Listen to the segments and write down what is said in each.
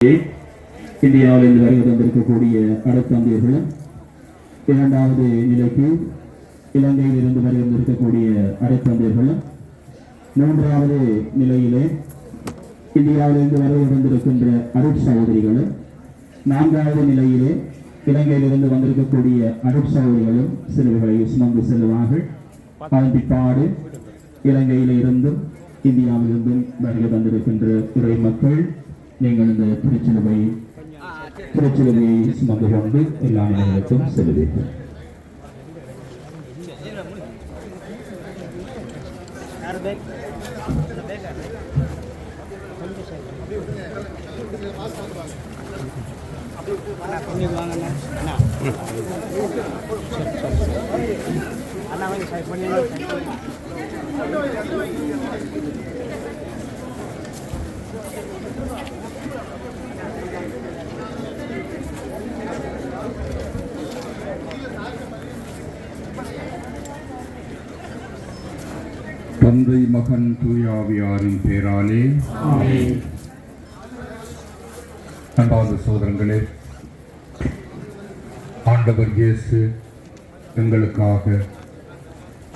இந்தியாவிலிருந்து வருகை தந்திருக்கக்கூடிய அடற்தந்தையர்களும், இரண்டாவது நிலைக்கு இலங்கையில் இருந்து வருகை தந்திருக்கக்கூடிய அடற்தந்தையர்களும், மூன்றாவது நிலையிலே இந்தியாவிலிருந்து வருகை தந்திருக்கின்ற அருட் சகோதரிகளும், நான்காவது நிலையிலே இலங்கையிலிருந்து வந்திருக்கக்கூடிய அருட் சகோதரிகளும் சிலுவைகளை சுமந்து செல்வார்கள். அதன் பிற்பாடு இலங்கையில இருந்தும் இந்தியாவிலிருந்தும் வருகை தந்திருக்கின்ற இறை மக்கள், நீங்கள் இந்த திருச்சிலுவையை சுமந்து கொண்டு எல்லா நிலைகளுக்கும் செல்வீர்கள். தந்தை மகன் தூயாவியாரின் பேராலே அன்பார்ந்த சோதரங்களே, ஆண்டவர் இயேசு எங்களுக்காக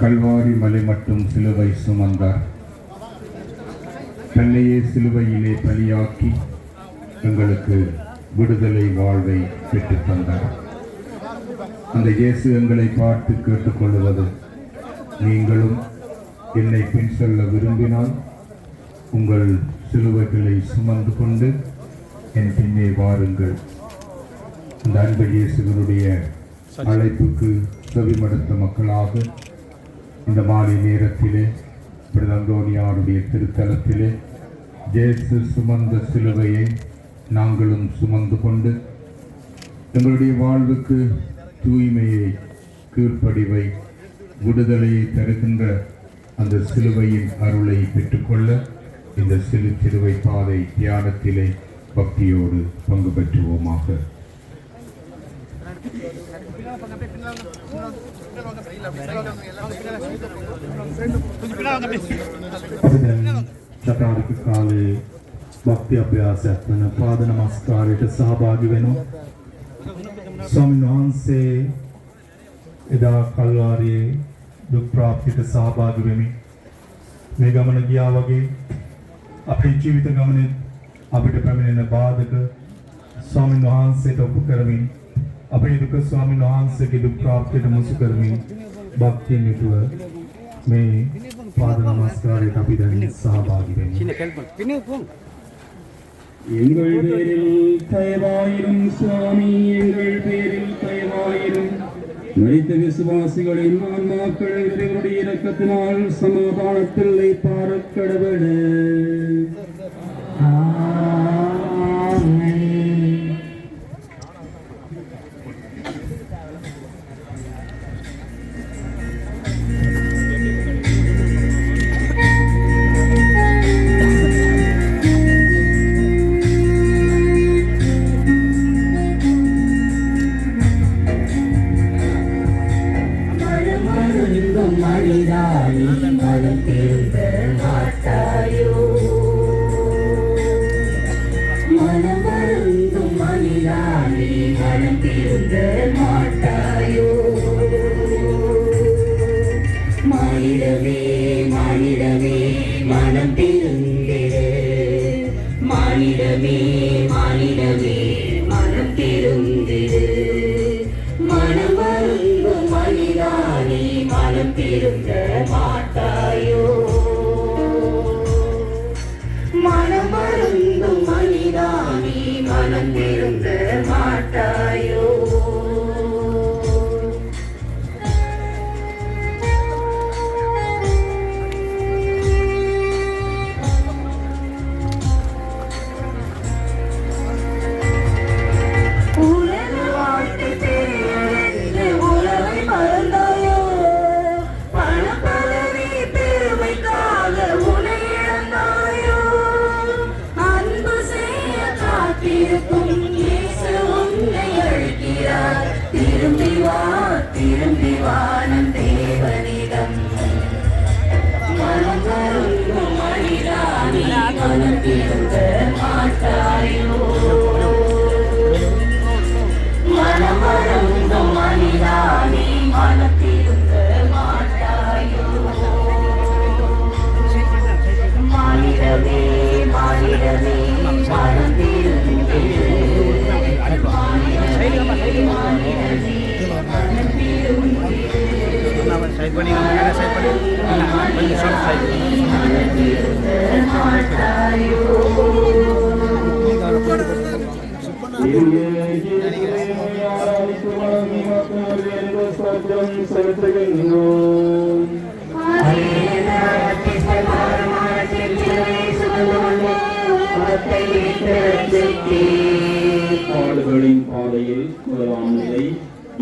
கல்வாரி மலை மட்டும் சிலுவை சுமந்தார். தன்னையே சிலுவையிலே பலியாக்கி எங்களுக்கு விடுதலை வாழ்வை பெற்றுத் தந்தார். அந்த இயேசு எங்களை பார்த்து கேட்டுக்கொள்வது, நீங்களும் என்னை பின் செல்ல விரும்பினால் உங்கள் சிலுவைகளை சுமந்து கொண்டு என் பின்னே வாருங்கள். இந்த அன்பு இயேசுவினுடைய அழைப்புக்கு செவிமடுத்த மக்களாக இந்த மாலை நேரத்திலே பிரதந்தோனியாருடைய திருத்தலத்திலே இயேசு சுமந்த சிலுவையை நாங்களும் சுமந்து கொண்டு எங்களுடைய வாழ்வுக்கு தூய்மையை, கீழ்ப்படிவை, விடுதலையை தருகின்ற அந்த சிலுவையின் அருளை பெற்றுக்கொள்ள இந்த சிலுவை பாதை தியானத்திலே பக்தியோடு பங்கு பெற்றுவோமாக. චතුරාර්ය කාලේ භක්ති අභ්‍යාසයක් වන පාද නමස්කාරයට සහභාගී වෙනවා. ස්වාමීන් වහන්සේ එදා කල්වාරියේ දුක් ප්‍රාප්තියට සහභාගී වෙමින් මේ ගමන ගියා වගේ අපේ ජීවිත ගමනේ අපිට පැමිණෙන බාධක ස්වාමීන් වහන්සේට ඔප්පු කරමින් අපේ දුක ස්වාමීන් වහන්සේගේ දුක් ප්‍රාප්තියට මුසු කරමින් භක්තියෙන් යුතුව මේ පාද නමස්කාරයට අපි දැන් සහභාගී වෙමු. எங்கள் பேரில் தயவாயிரும் சுவாமி, எங்கள் பேரில் தயவாயிரும். மரித்த விசுவாசிகளின் ஆன்மாக்கள் இவருடைய இரக்கத்தினால் சமாதானத்தில் பார்க்க கடவுள. மனத்திருந்த மாட்டாயோ மனம் மறந்தும் மனிதானே மனத்திருந்த மாட்டாயோ மானிடமே மானிடமே மனம் திருந்தே side பண்ணி side பண்ணி கொஞ்சம் ஷார்ட் சைடு பாடுகளின் பாதையில் முதலாம் நிலை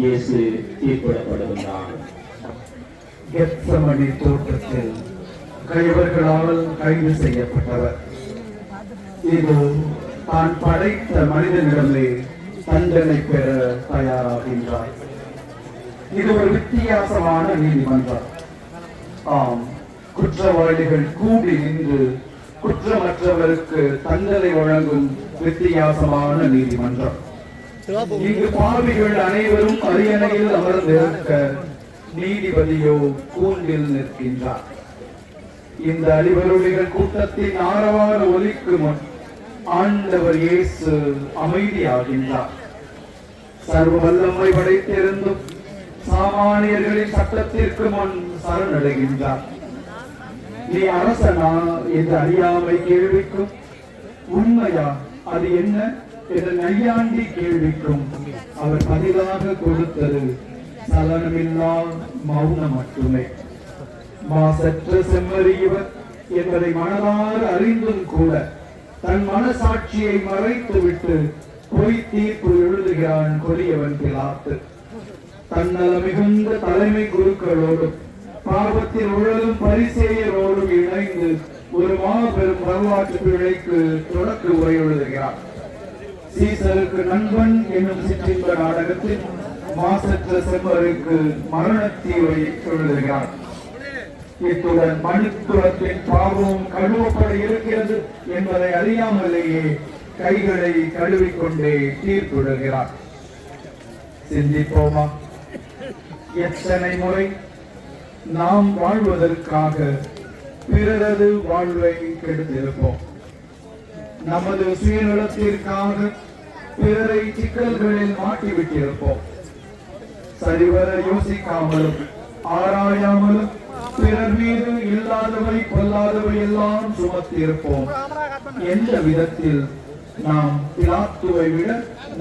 இயேசு தீர்ப்பிடப்படுகின்றார். கெத்சமனி தோட்டத்தில் கைவர்களால் கைது செய்யப்பட்டவர். இது தான் படைத்த மனிதனிடமே தண்டனை பெற தயாராகின்றார். இது ஒரு வித்தியாசமான நீதிமன்றம். ஆம், குற்றவாளிகள் கூடி நின்று குற்றமற்றவருக்கு தண்டனை வழங்கும் வித்தியாசமான நீதிமன்றம். இங்கு பாவிகள் அனைவரும் அரியணையில் அமர்ந்திருக்க நீதிபதியோ கூண்டில் நிற்கின்றார். இந்த அடிவருளிகள் கூட்டத்தின் ஆரவார ஒலிக்கு முன் ஆண்டவர் இயேசு அமைதியாகின்றார். சர்வ வல்லமை படைத்திருந்தும் சாமானியர்களின் சட்டத்திற்கு முன் சரணடைகின்றார். நீ அரசனா என்று அறியாமை கேள்விக்கும், உண்மையா அது என்ன என்ற நையாண்டி கேள்விக்கும் அவர் பதிலாக கொடுத்தது சலனமில்லா மௌனம் மட்டுமே. மாசற்ற செம்மறியவர் என்பதை மனதார அறிந்தும் கூட தன் மனசாட்சியை மறைத்துவிட்டு பொய் தீர்ப்பு எழுதுகிறான் கொடியவன் பிலாத்து. தன்னல மிகுந்த தலைமை குருக்களோடும் பாவத்தில் உழலும் பரிசேயரோடும் இணைந்து ஒரு மாபெரும் வரலாற்று பிழைக்கு தொடக்க உரை எழுதுகிறார். சீசருக்கு நண்பன் என்னும் சிற்றின்ப நாடகத்தில் மாசற்ற செம்மருக்கு மரணத்தீவை எழுதுகிறார். இத்துடன் மனுக்குலத்தின் பாவம் கழுவப்பட இருக்கிறது என்பதை அறியாமலேயே கைகளை கழுவிக்கொண்டே தீர்ப்பிடுகிறார். சிந்திப்போமா, எத்தனை முறை நாம் வாழ்வதற்காக பிறரது வாழ்வை கெடுத்திருப்போம். நமது சுயநலத்திற்காக பிறரை சிக்கல்களில் மாட்டிவிட்டிருப்போம். சரிவர யோசிக்காமலும் ஆராயாமலும் பிறர் மீது இல்லாதவை பொல்லாதவை எல்லாம் சுமத்தியிருப்போம். எந்த விதத்தில் நாம் பிலாத்துவை விட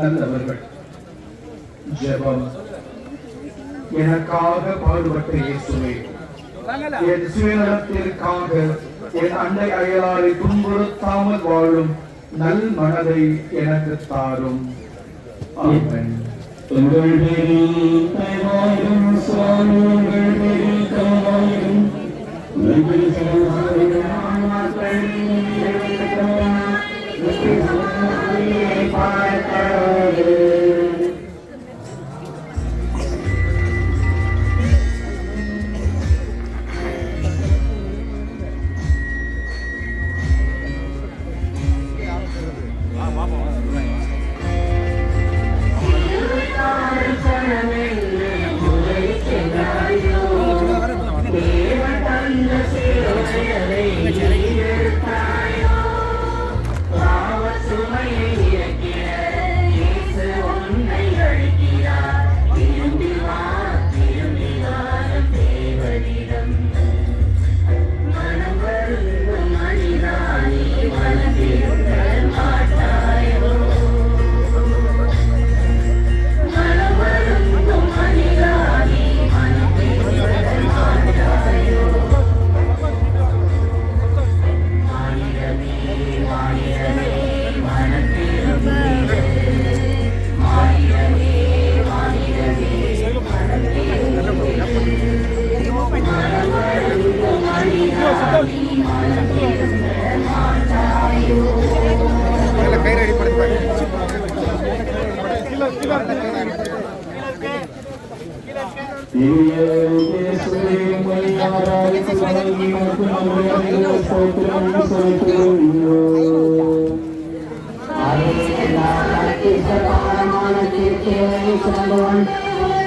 நல்லவர்கள்? ஜெபம். எனக்காக பாடுபட்ட இயேசுவே, என் சுயநலத்திற்காக என் அண்டை அயலாரை துன்புறுத்தாமல் வாழும் நல் மனதை எனக்கு தாரும். ஆமென். உங்கள் பேரில் தயவாயிரும் சுவாமி, உங்கள் பேரில் தயவாயிரும். Thank you. இஷ்டபாரமான தீர்க்கையை சுமந்தவன்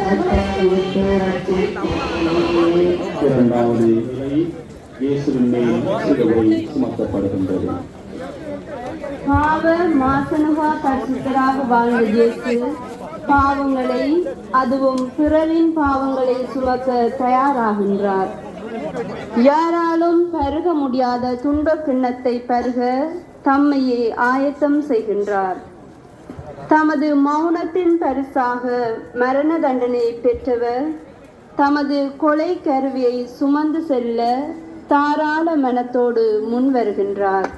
ரத்தத்தை விட்டு ரட்சித்தீர். இரண்டாவது நிலை இயேசுவின் மேல் சிலுவை சுமத்தப்படுகின்றது. பாவ மாசனுகா பரிசுத்தராக வாழ்ந்த இயேசு பாவங்களை, அதுவும் பிறரின் பாவங்களை சுமக்க தயாராகின்றார். யாராலும் பருக முடியாத துன்பக் கிண்ணத்தை பருக தம்மையே ஆயத்தம் செய்கின்றார். தமது மௌனத்தின் பரிசாக மரண தண்டனை பெற்றவர் தமது கொலை கருவியை சுமந்து செல்ல தாராள மனத்தோடு முன் வருகின்றார்.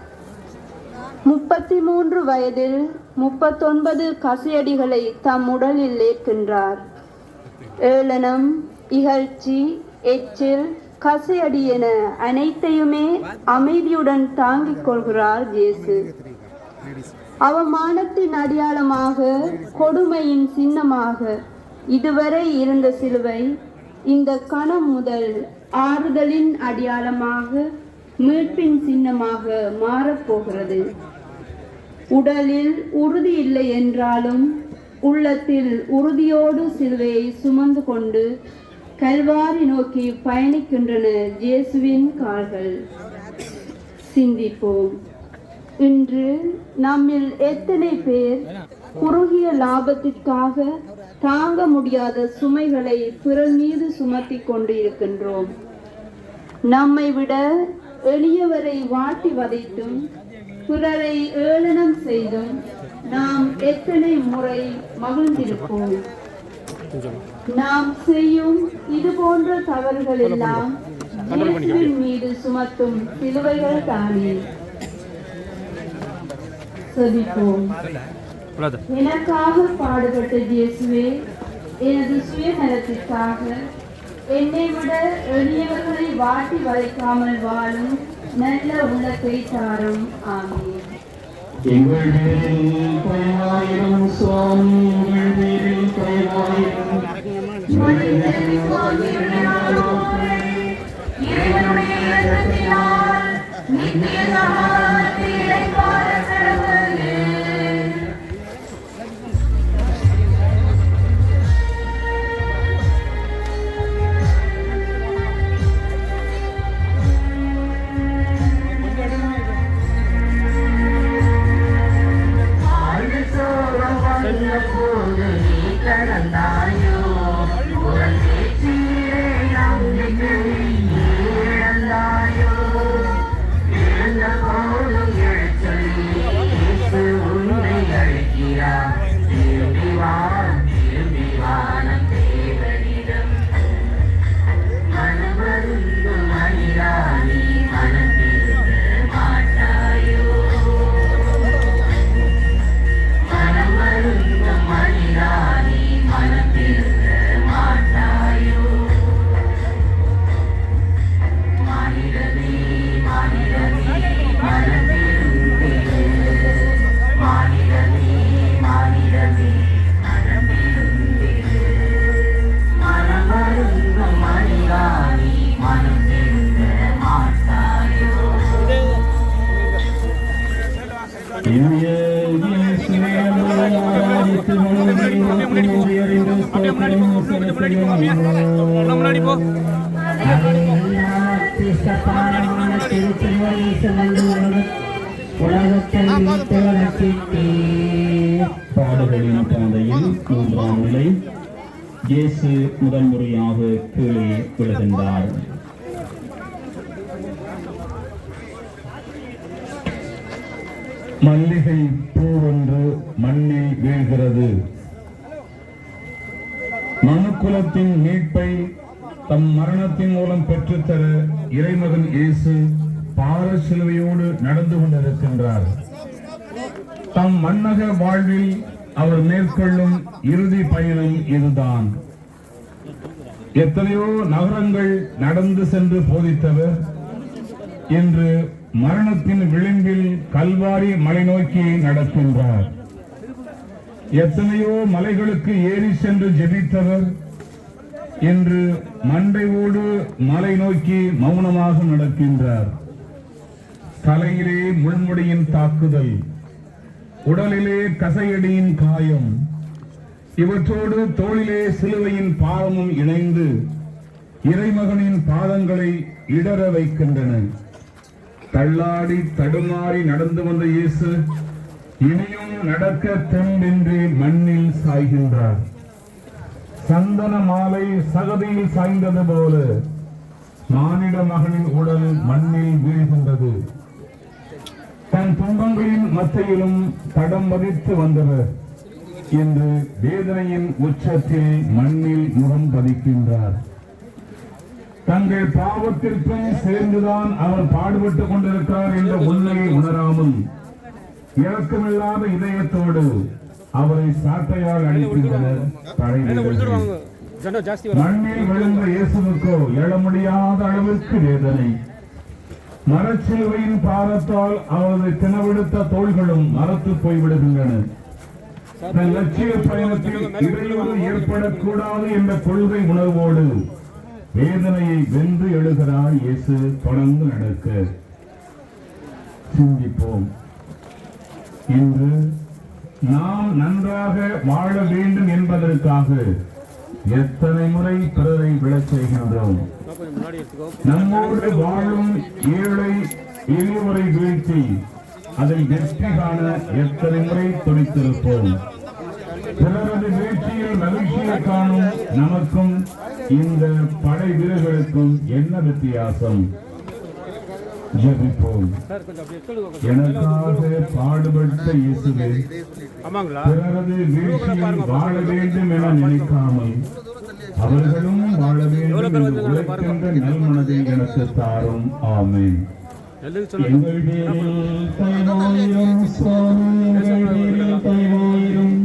33 வயதில் 39 கசையடிகளை தம் உடலில் ஏற்கின்றார். ஏளனம், இகழ்ச்சி, எச்சில், கசையடி என அனைத்தையுமே அமைதியுடன் தாங்கிக் கொள்கிறார் இயேசு. அவமானத்தின் அடையாளமாக, கொடுமையின் சின்னமாக இதுவரை இருந்த சிலுவை இந்த கணம் முதல் ஆறுதலின் அடையாளமாக, மீட்பின் சின்னமாக மாறப்போகிறது. உடலில் உறுதி இல்லை என்றாலும் உள்ளத்தில் உறுதியோடு சிலுவையை சுமந்து கொண்டு கல்வாரி நோக்கி பயணிக்கின்றன இயேசுவின் கால்கள். சிந்திப்போம். இன்று நம்மில் எத்தனை பேர் குறுகிய லாபத்திற்காக தாங்க முடியாத சுமைகளை பிறர் மீது சுமத்தி கொண்டு இருக்கின்றோம்? நம்மை விட எளியவரை வாட்டி வதைத்தும் பிறரை ஏளனம் செய்தும் நாம் எத்தனை முறை மகிழ்ந்திருப்போம்? நாம் செய்யும் இது போன்ற தவறுகள் எல்லாம் இயேசுவின் மீது சுமத்தும் சிலுவைகள் தானே. செபிப்போம். எனக்காக பாடுபட்ட இயேசுவே, எனது சுயநலத்திற்காக என்னை விட எளியவர்களை வாட்டி வதைக்காமல் வாழும் நல்ல உள்ளத்தை தாரும். ஆமென். எங்கள் பேரில் தயவாயிரும் சுவாமி, எங்கள் பேரில் தயவாயிரும். இறைவனுடைய இரக்கத்தினால் நித்திய சமாதானத்தை இளைப்பாற கடவுளே. போது நீ கடந்தாயோ, உடல் பேச்சிலே நம்பிக்கை இழந்தாயோ, இழந்த போதும் எழுச்சொல்லி இயேசு உன்னை அழைக்கிறார். திரும்பி வா, திரும்பி வா நம் தேவனிடம். மனம் வருந்தும் மனிதா, நீ மனம் திரும்ப மாட்டாயோ. மனம் வருந்தும் மனிதா, நீ மனம் திரும்ப மாட்டாயோ. மானிடமே, மானிடமே, மனம் திரும்பிடு. மானிடமே, மானிடமே, மனம் திரும்பிடு. மனம் வருந்தும் மனிதா, நீ மனம் திரும்ப மாட்டாயோ. இனிய இயேசுவே, ஆராதித்து வணங்கி உம்மை அறிந்து ஸ்தோத்திரம் செலுத்துகிறோம். முன்னாடி போ. பாடுகளின் பாதையில் 3ஆம் நிலை இயேசு முதல் முறையாக கீழே விழுகின்றார். மல்லிகை பூவொன்று மண்ணில் வீழ்கிறது. மனுக்குலத்தின் மீட்பை தம் மரணத்தின் மூலம் பெற்றுத்தர இறைமகன் இயேசு பார சிலுவையோடு நடந்து கொண்டிருக்கின்றார். தம் மன்னக வாழ்வில் அவர் மேற்கொள்ளும் இறுதி பயணம் இதுதான். எத்தனையோ நகரங்கள் நடந்து சென்று போதித்தவர் இன்று மரணத்தின் விளிம்பில் கல்வாரி மலை நோக்கி நடக்கின்றார். எத்தனையோ மலைகளுக்கு ஏறி சென்று ஜெபித்தவர் இன்று மண்டையோடு மலை நோக்கி மௌனமாக நடக்கின்றார். தலையிலே முள்முடியின் தாக்குதல், உடலிலே கசையடியின் காயம், இவற்றோடு தோளிலே சிலுவையின் பாதமும் இணைந்து இறைமகனின் பாதங்களை இடற வைக்கின்றன. தள்ளாடி தடுமாறி நடந்து வந்த இயேசு இனியும் நடக்க தெம்பின்றி மண்ணில் சாய்கின்றார். சந்தன மாலை சகதியில் சாய்ந்தது போல மானிட மகனின் உடல் மண்ணில் வீழ்கின்றது. தன் துன்பங்களின் மத்தியிலும் தடம் பதித்து வந்தவர் என்று வேதனையின் உச்சத்தில் மண்ணில் முகம் பதிக்கின்றார். தங்கள் பாவத்திற்கும் சேர்ந்துதான் அவர் பாடுபட்டுக் கொண்டிருக்கிறார் என்ற உண்மையை உணராமல் இரக்கமில்லாத இதயத்தோடு அவரை சாட்டையால் அடிக்கின்றனர். மண்ணில் விழுந்த இயேசுவுக்கோ எழ முடியாத அளவிற்கு வேதனை. மரச்சிலுவையின் பாரத்தால் அவரது தினவெடுத்த தோள்களும் மரத்து போய்விடுகின்றன. தன் லட்சிய பயணத்தில் இடையூறு ஏற்படக்கூடாது என்ற கொள்கை உணர்வோடு வேதனையை வென்று எழுகிறார் இயேசு. தொடர்ந்து நடக்க சிந்திப்போம். இன்று நாம் நன்றாக வாழ வேண்டும் என்பதற்காக எத்தனை முறை பிறரை விழச் செய்கின்றோம். நம்மோடு வாழும் ஏழை எளியவரை வீழ்த்தி அதில் வெற்றி காண எத்தனை முறை துடித்திருப்போம். பிறரது வீழ்ச்சியில் மகிழ்ச்சியை காணும் நமக்கும் இந்த படை வீரர்களுக்கும் என்ன வித்தியாசம்? ஜெபிப்போம். எனக்காக பாடுபட்ட இயேசுவே, பிறரது வீழ்ச்சியில் வாழ வேண்டும் என நினைக்காமல் அவர்களும் வாழ வேண்டும் என்று உழைக்கின்ற நல்மனதை எனக்கு தாரும். ஆமென். எங்கள் பேரில் தயவாயிரும் சுவாமி, எங்கள் பேரில் தயவாயிரும்.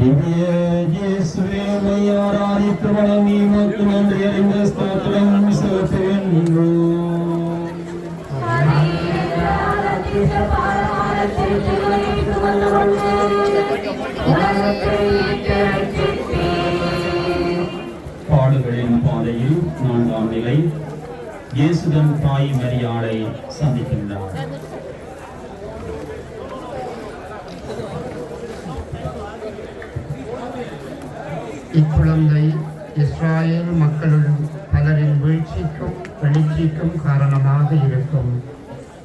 திவ்ய இயேசுவே, உம்மை ஆராதித்து வணங்கி உமக்கு நன்றி அறிந்த ஸ்தோத்திரம் செலுத்துகின்றோம். பாடுகளின் பாதையில் 4ஆம் நிலை. இயேசுவின் தாய் மரியாளை சந்திக்கின்றார். இக்குழந்தை இஸ்ராயேல் மக்களுள் பலரின் வீழ்ச்சிக்கும் எழுச்சிக்கும் காரணமாக இருக்கும்,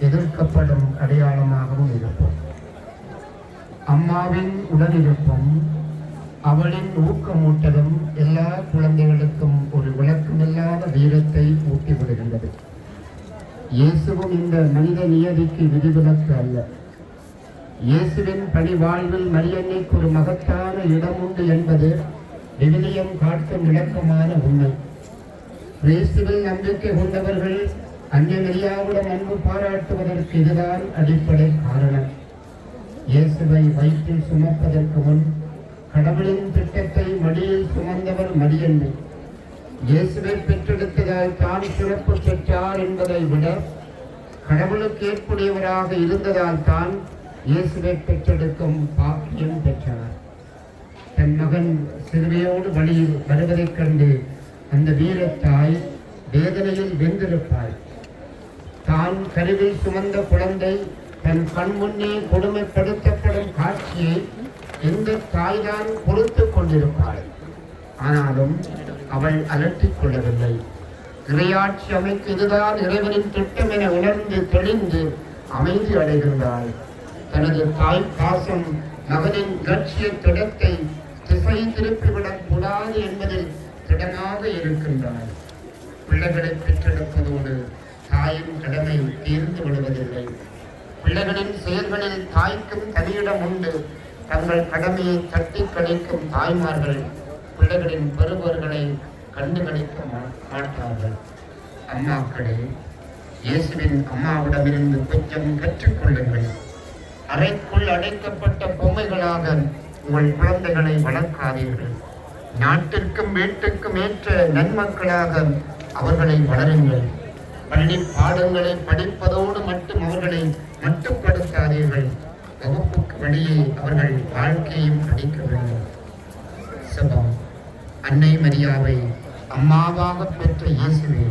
எதிர்க்கப்படும் அடையாளமாகவும் இருக்கும். அம்மாவின் உடனிருப்பும் அவளின் ஊக்கமூட்டலும் எல்லா குழந்தைகளுக்கும் ஒரு விளக்கமில்லாத வீரத்தை ஊட்டிவிடுகின்றது. இயேசுவும் இந்த மனித நியதிக்கு விதிவிலக்கு அல்ல. இயேசுவின் பணி வாழ்வில் மரியன்னைக்கு ஒரு மகத்தான இடம் உண்டு என்பது விவிலியம் காட்டும் விளக்கமான உண்மை. இயேசுவில் நம்பிக்கை கொண்டவர்கள் அன்னை மரியாவுடன் அன்பு பாராட்டுவதற்கு இதுதான் அடிப்படை காரணம். இயேசுவை வயிற்றில் சுமப்பதற்கு முன் கடவுளின் திட்டத்தை மடியில் சுமந்தவர் மரியன்னை. இயேசுவை பெற்றெடுத்ததால் தான் சிறப்பு பெற்றார் என்பதை விட கடவுளுக்கு ஏற்புடையவராக இருந்ததால் தான் இயேசுவை பெற்றெடுக்கும் பாக்கியம் பெற்றார். தன் மகன் சிலுவையோடு வழியில் வருவதைக் கண்டு அந்த வீரத்தாய் வேதனையில் வென்றிருப்பாள். தான் கருவில் சுமந்த குழந்தை தன் கண் முன்னே கொடுமைப்படுத்தப்படும் காட்சியை எந்த தாய்தான் பொறுத்து கொண்டிருப்பாள். ஆனாலும் அவள் அலட்டிக் கொள்ளவில்லை. இறையாட்சி அமைக்கு இதுதான் இறைவனின் திட்டம் என உணர்ந்து தெளிந்து அமைதி அடைகின்றாள். தனது தாய் பாசம் மகனின் லட்சிய திடத்தை திசை திருப்பிவிடக் கூடாது என்பதில் திடமாக இருக்கின்றாள். பிள்ளைகளை பெற்றெடுப்பதோடு தாயின் கடமை தீர்ந்து விடுவதில்லை. பிள்ளைகளின் செயல்களில் தாய்க்கும் தனியிடம் உண்டு. தங்கள் கடமையை தட்டி கழிக்கும் தாய்மார்கள் பிள்ளைகளின் பெறுபவர்களை கண்டுகளிக்க மாட்டார்கள். அம்மாக்களே, இயேசுவின் அம்மாவிடமிருந்து கொஞ்சம் கற்றுக்கொள்ளுங்கள். அறைக்குள் அடைக்கப்பட்ட பொம்மைகளாக உங்கள் குழந்தைகளை வளர்க்காதீர்கள். நாட்டிற்கும் வீட்டுக்கும் ஏற்ற நன்மக்களாக அவர்களை வளருங்கள். பள்ளி பாடங்களை படிப்பதோடு மட்டும் அவர்களை மட்டுப்படுத்தாதீர்கள். வகுப்புக்கு வெளியே அவர்கள் வாழ்க்கையும் படிக்க வேண்டும். சபம் அன்னை மரியாவை அம்மாவாக பெற்ற இயேசுவே,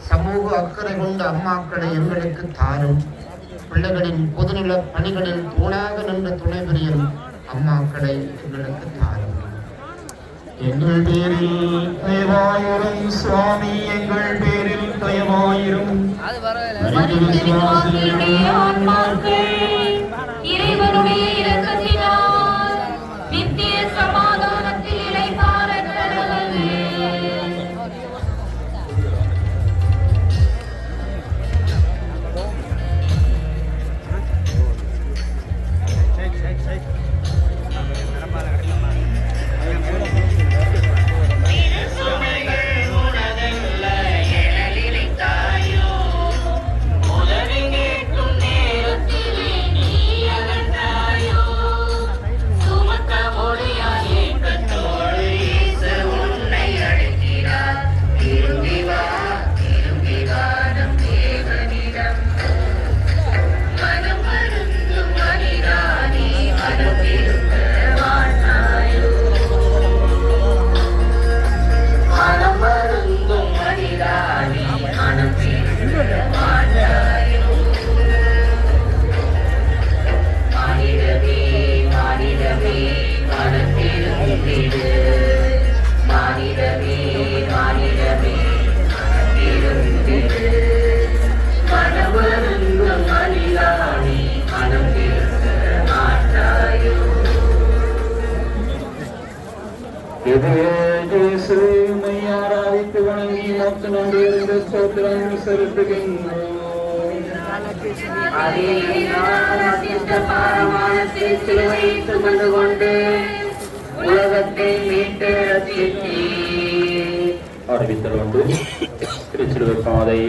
சமூக அக்கறை கொண்ட அம்மாக்களை எங்களுக்கு தாரும். பிள்ளைகளின் பொதுநல பணிகளில் தூணாக நின்று துணை புரியும் அம்மாக்களை எங்களுக்கு தாரும். எங்கள் பேரில் தயவாயிரும் சுவாமி, எங்கள் பேரில் தயவாயிரும். இறைவனுடைய இரக்கத்தினால் நித்திய சமாதானத்தில் இளைப்பாறக் கடவுளே. ஆராதித்து வணங்கி மொத்த நன்றியிருந்து ஸ்தோத்திரம் செலுத்துகின்றோம். சுமந்து கொண்டு உலகத்தை மீட்டு அறிவித்தல் ஒன்று. திருச்சிலுவை பாதை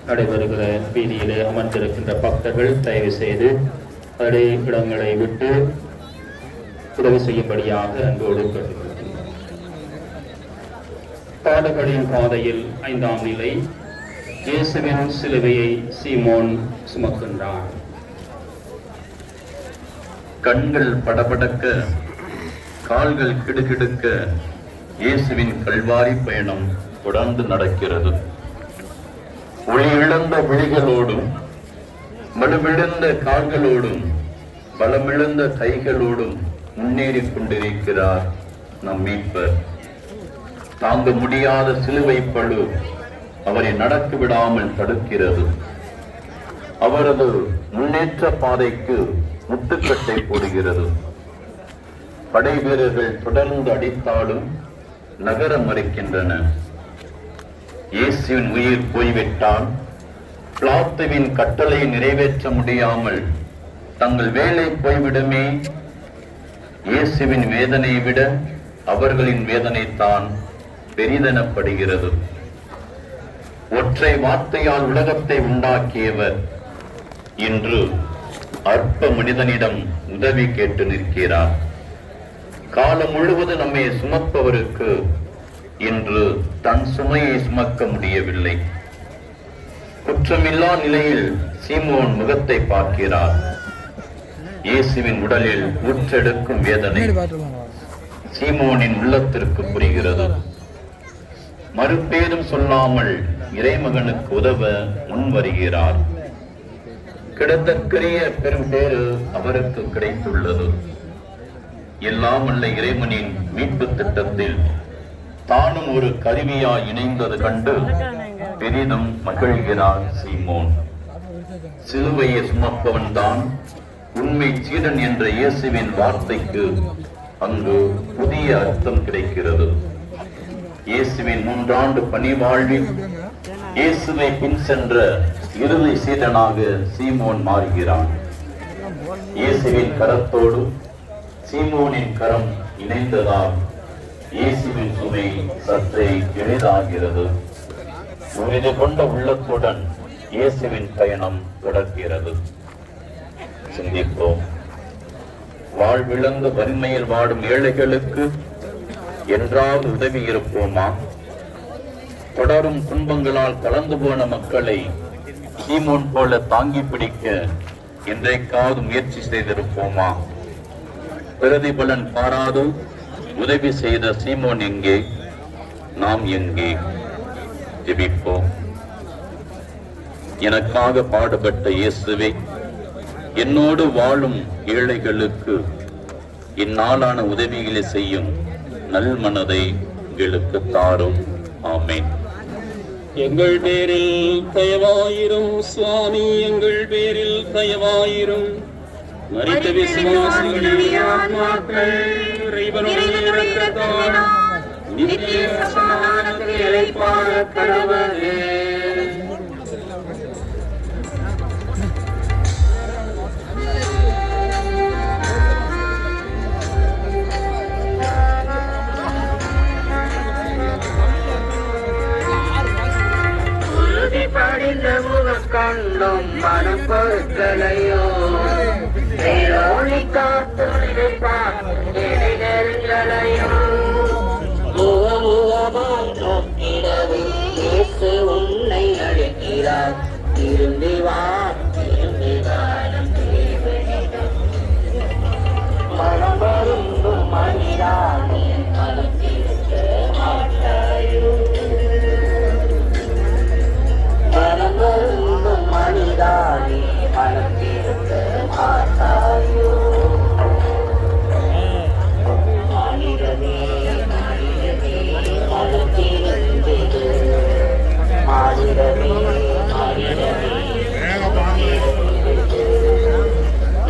நடைபெறுகிற வீதியிலே அமர்ந்திருக்கின்ற பக்தர்கள் தயவு செய்து அதே இடங்களை விட்டு உதவி செய்யும்படியாக அன்போடு கேட்டுக்கொள்கிறேன். பாடுகளின் பாதையில் 5ஆம் நிலை. இயேசுவின் சிலுவையை சீமோன் சுமக்கின்றான். கண்கள் படபடக்க, கால்கள் கிடுகிடுக்க இயேசுவின் கல்வாரி பயணம் தொடர்ந்து நடக்கிறது. ஒளி இழந்த விழிகளோடும் வலுவிழந்த கால்களோடும் பலமிழந்த கைகளோடும் முன்னேறி கொண்டிருக்கிறார் நம் மீட்பர். தாங்க முடியாத சிலுவை பளு அவரை நடக்க விடாமல் தடுக்கிறது. அவரது முன்னேற்ற பாதைக்கு முட்டுக்கட்டை போடுகிறது. படை வீரர்கள் தொடர்ந்து அடித்தாலும் நகர மறுக்கின்றன. இயேசுவின் உயிர் போய்விட்டால் பிளாத்துவின் கட்டளை நிறைவேற்ற முடியாமல் தங்கள் வேலை போய்விடுமே. இயேசுவின் வேதனை விட அவர்களின் வேதனை தான் பெரிதெனப்படுகிறது. ஒற்றை வார்த்தையால் உலகத்தை உண்டாக்கியவர் இன்று அற்ப மனிதனிடம் உதவி கேட்டு நிற்கிறார். காலம் முழுவதும் நம்மை சுமப்பவருக்கு இன்று தன் சுமையை சுமக்க முடியவில்லை. குற்றமில்லா நிலையில் சீமோன் முகத்தை பார்க்கிறார். இயேசுவின் உடலில் ஊற்றெடுக்கும் வேதனை சீமோனின் உள்ளத்திற்கு புரிகிறது. மறுபேரும் சொல்லாமல் இறைமகனுக்கு உதவ முன்வருகிறார். கிடத்தற்கரிய பெரும் பேரு அவருக்கு கிடைத்துள்ளது. எல்லாம் அல்ல இறைவனின் மீட்பு திட்டத்தில் தானும் ஒரு கருவியாய் இணைந்தது கண்டு பெரிதும் மகிழ்கிறார் சீமோன். சிலுவையை சுமப்பவன் தான் உண்மை சீடன் என்ற இயேசுவின் வார்த்தைக்கு அங்கு புதிய அர்த்தம் கிடைக்கிறது. இயேசுவின் 3 ஆண்டு பணி வாழ்வில் இயேசுவை பின் சென்ற இறுதி சீடனாக சீமோன் மாறுகிறான். இயேசுவின் கரத்தோடு சீமோனின் கரம் இணைந்ததால் இயேசுவின் சுமை சற்றே எளிதாகிறது. உறுதி கொண்ட உள்ளத்துடன் இயேசுவின் பயணம் தொடர்கிறது. சிந்திப்போம். வாழ்விழந்த வறுமையில் வாடும் ஏழைகளுக்கு என்றாவது உதவி இருப்போமா? தொடரும் துன்பங்களால் கலந்து போன மக்களை சீமோன் போல தாங்கி பிடிக்க என்றைக்காவது முயற்சி செய்திருப்போமா? பிரதிபலன் பாராது உதவி செய்த சீமோன் எங்கே? நாம் எங்கே? ஜெபிப்போம். எனக்காக பாடுபட்ட இயேசுவே, என்னோடு வாழும் ஏழைகளுக்கு இந்நாளான உதவிகளை செய்யும் நல்மனதை எங்களுக்கு தாரும். ஆமென். எங்கள் பேரில் தயவாயிரும் சுவாமி, எங்கள் பேரில் தயவாயிரும். மரித்த விசுவாசிகளின் ஆத்மாக்கள் இறைவனுடைய இரக்கத்தால் நித்திய சமாதானத்தில் இளைப்பாற கடவுளே. படிந்த முகக்கண்ணும் மனம் பொருட்களையோ காத்துணைகளையோ உன்னை அழைக்கிறார். திரும்பி வா, திரும்பி வா, மனம் வருந்தும் மனிதானே மனம் திருத்த மாட்டாயோ. மனம் வருந்தும் மனிதானே மனம் திருத்த மாட்டாயோ. மாநிலமே மாநிலமே மனம் திருந்தது. மாநிலமே மாநிலமே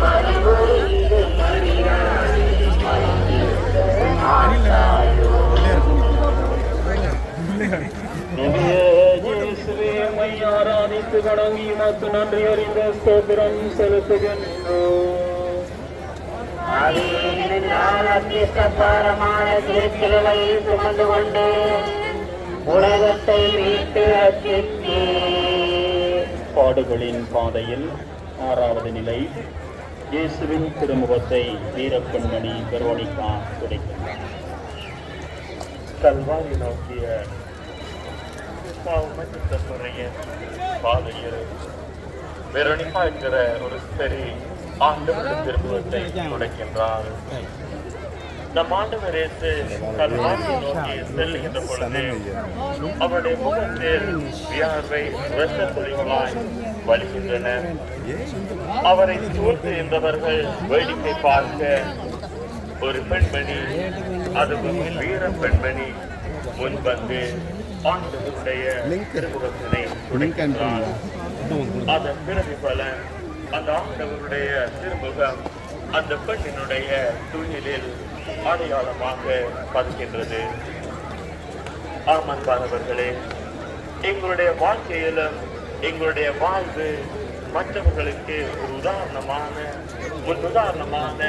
மனம் வருந்தும் மனிதானே மனம் திருத்த மாட்டாயோ. ஆராதித்து வணங்கி உமக்கு நன்றி அறிந்த ஸ்தோத்திரம் செலுத்துகின்றோம். அத்தியஸ்தபாரமான திருச்சிலுவையை சுமந்து கொண்டு உலகத்தை மீட்டு ரட்சித்தீர். பாடுகளின் பாதையில் 6வது நிலை. இயேசுவின் திருமுகத்தை வீரப்பெண்மணி வெரோனிகா துடைக்கின்றார். கல்வாரி நோக்கிய பாதையில் வெரோனிகா என்கிற ஒரு ஸ்திரீ ஆண்டவரின் திருமுகத்தை துடைக்கின்றார். நம் ஆண்டவர் இயேசு கல்வாரியை நோக்கி செல்கின்ற பொழுது அவருடைய முகத்தில் வியர்வை இரத்த துளிகளாய் வலிக்கின்றன. அவரை சூழ்ந்து இருந்தவர்கள் வேடிக்கை பார்க்க ஒரு பெண்மணி, அதுவும் வீர பெண்மணி முன்வந்து ஆண்டவருடைய திருமுகத்தினை துடைக்கின்றார். அதன் பிரதிபலன் அந்த ஆண்டவருடைய திருமுகம் அந்த பெண்ணினுடைய துணிலில் அடையாளமாக பதிக்கின்றது. ஆமன்பானவர்களே, எங்களுடைய வாழ்க்கையிலும் எங்களுடைய வாழ்வு மற்றவர்களுக்கு ஒரு உதாரணமான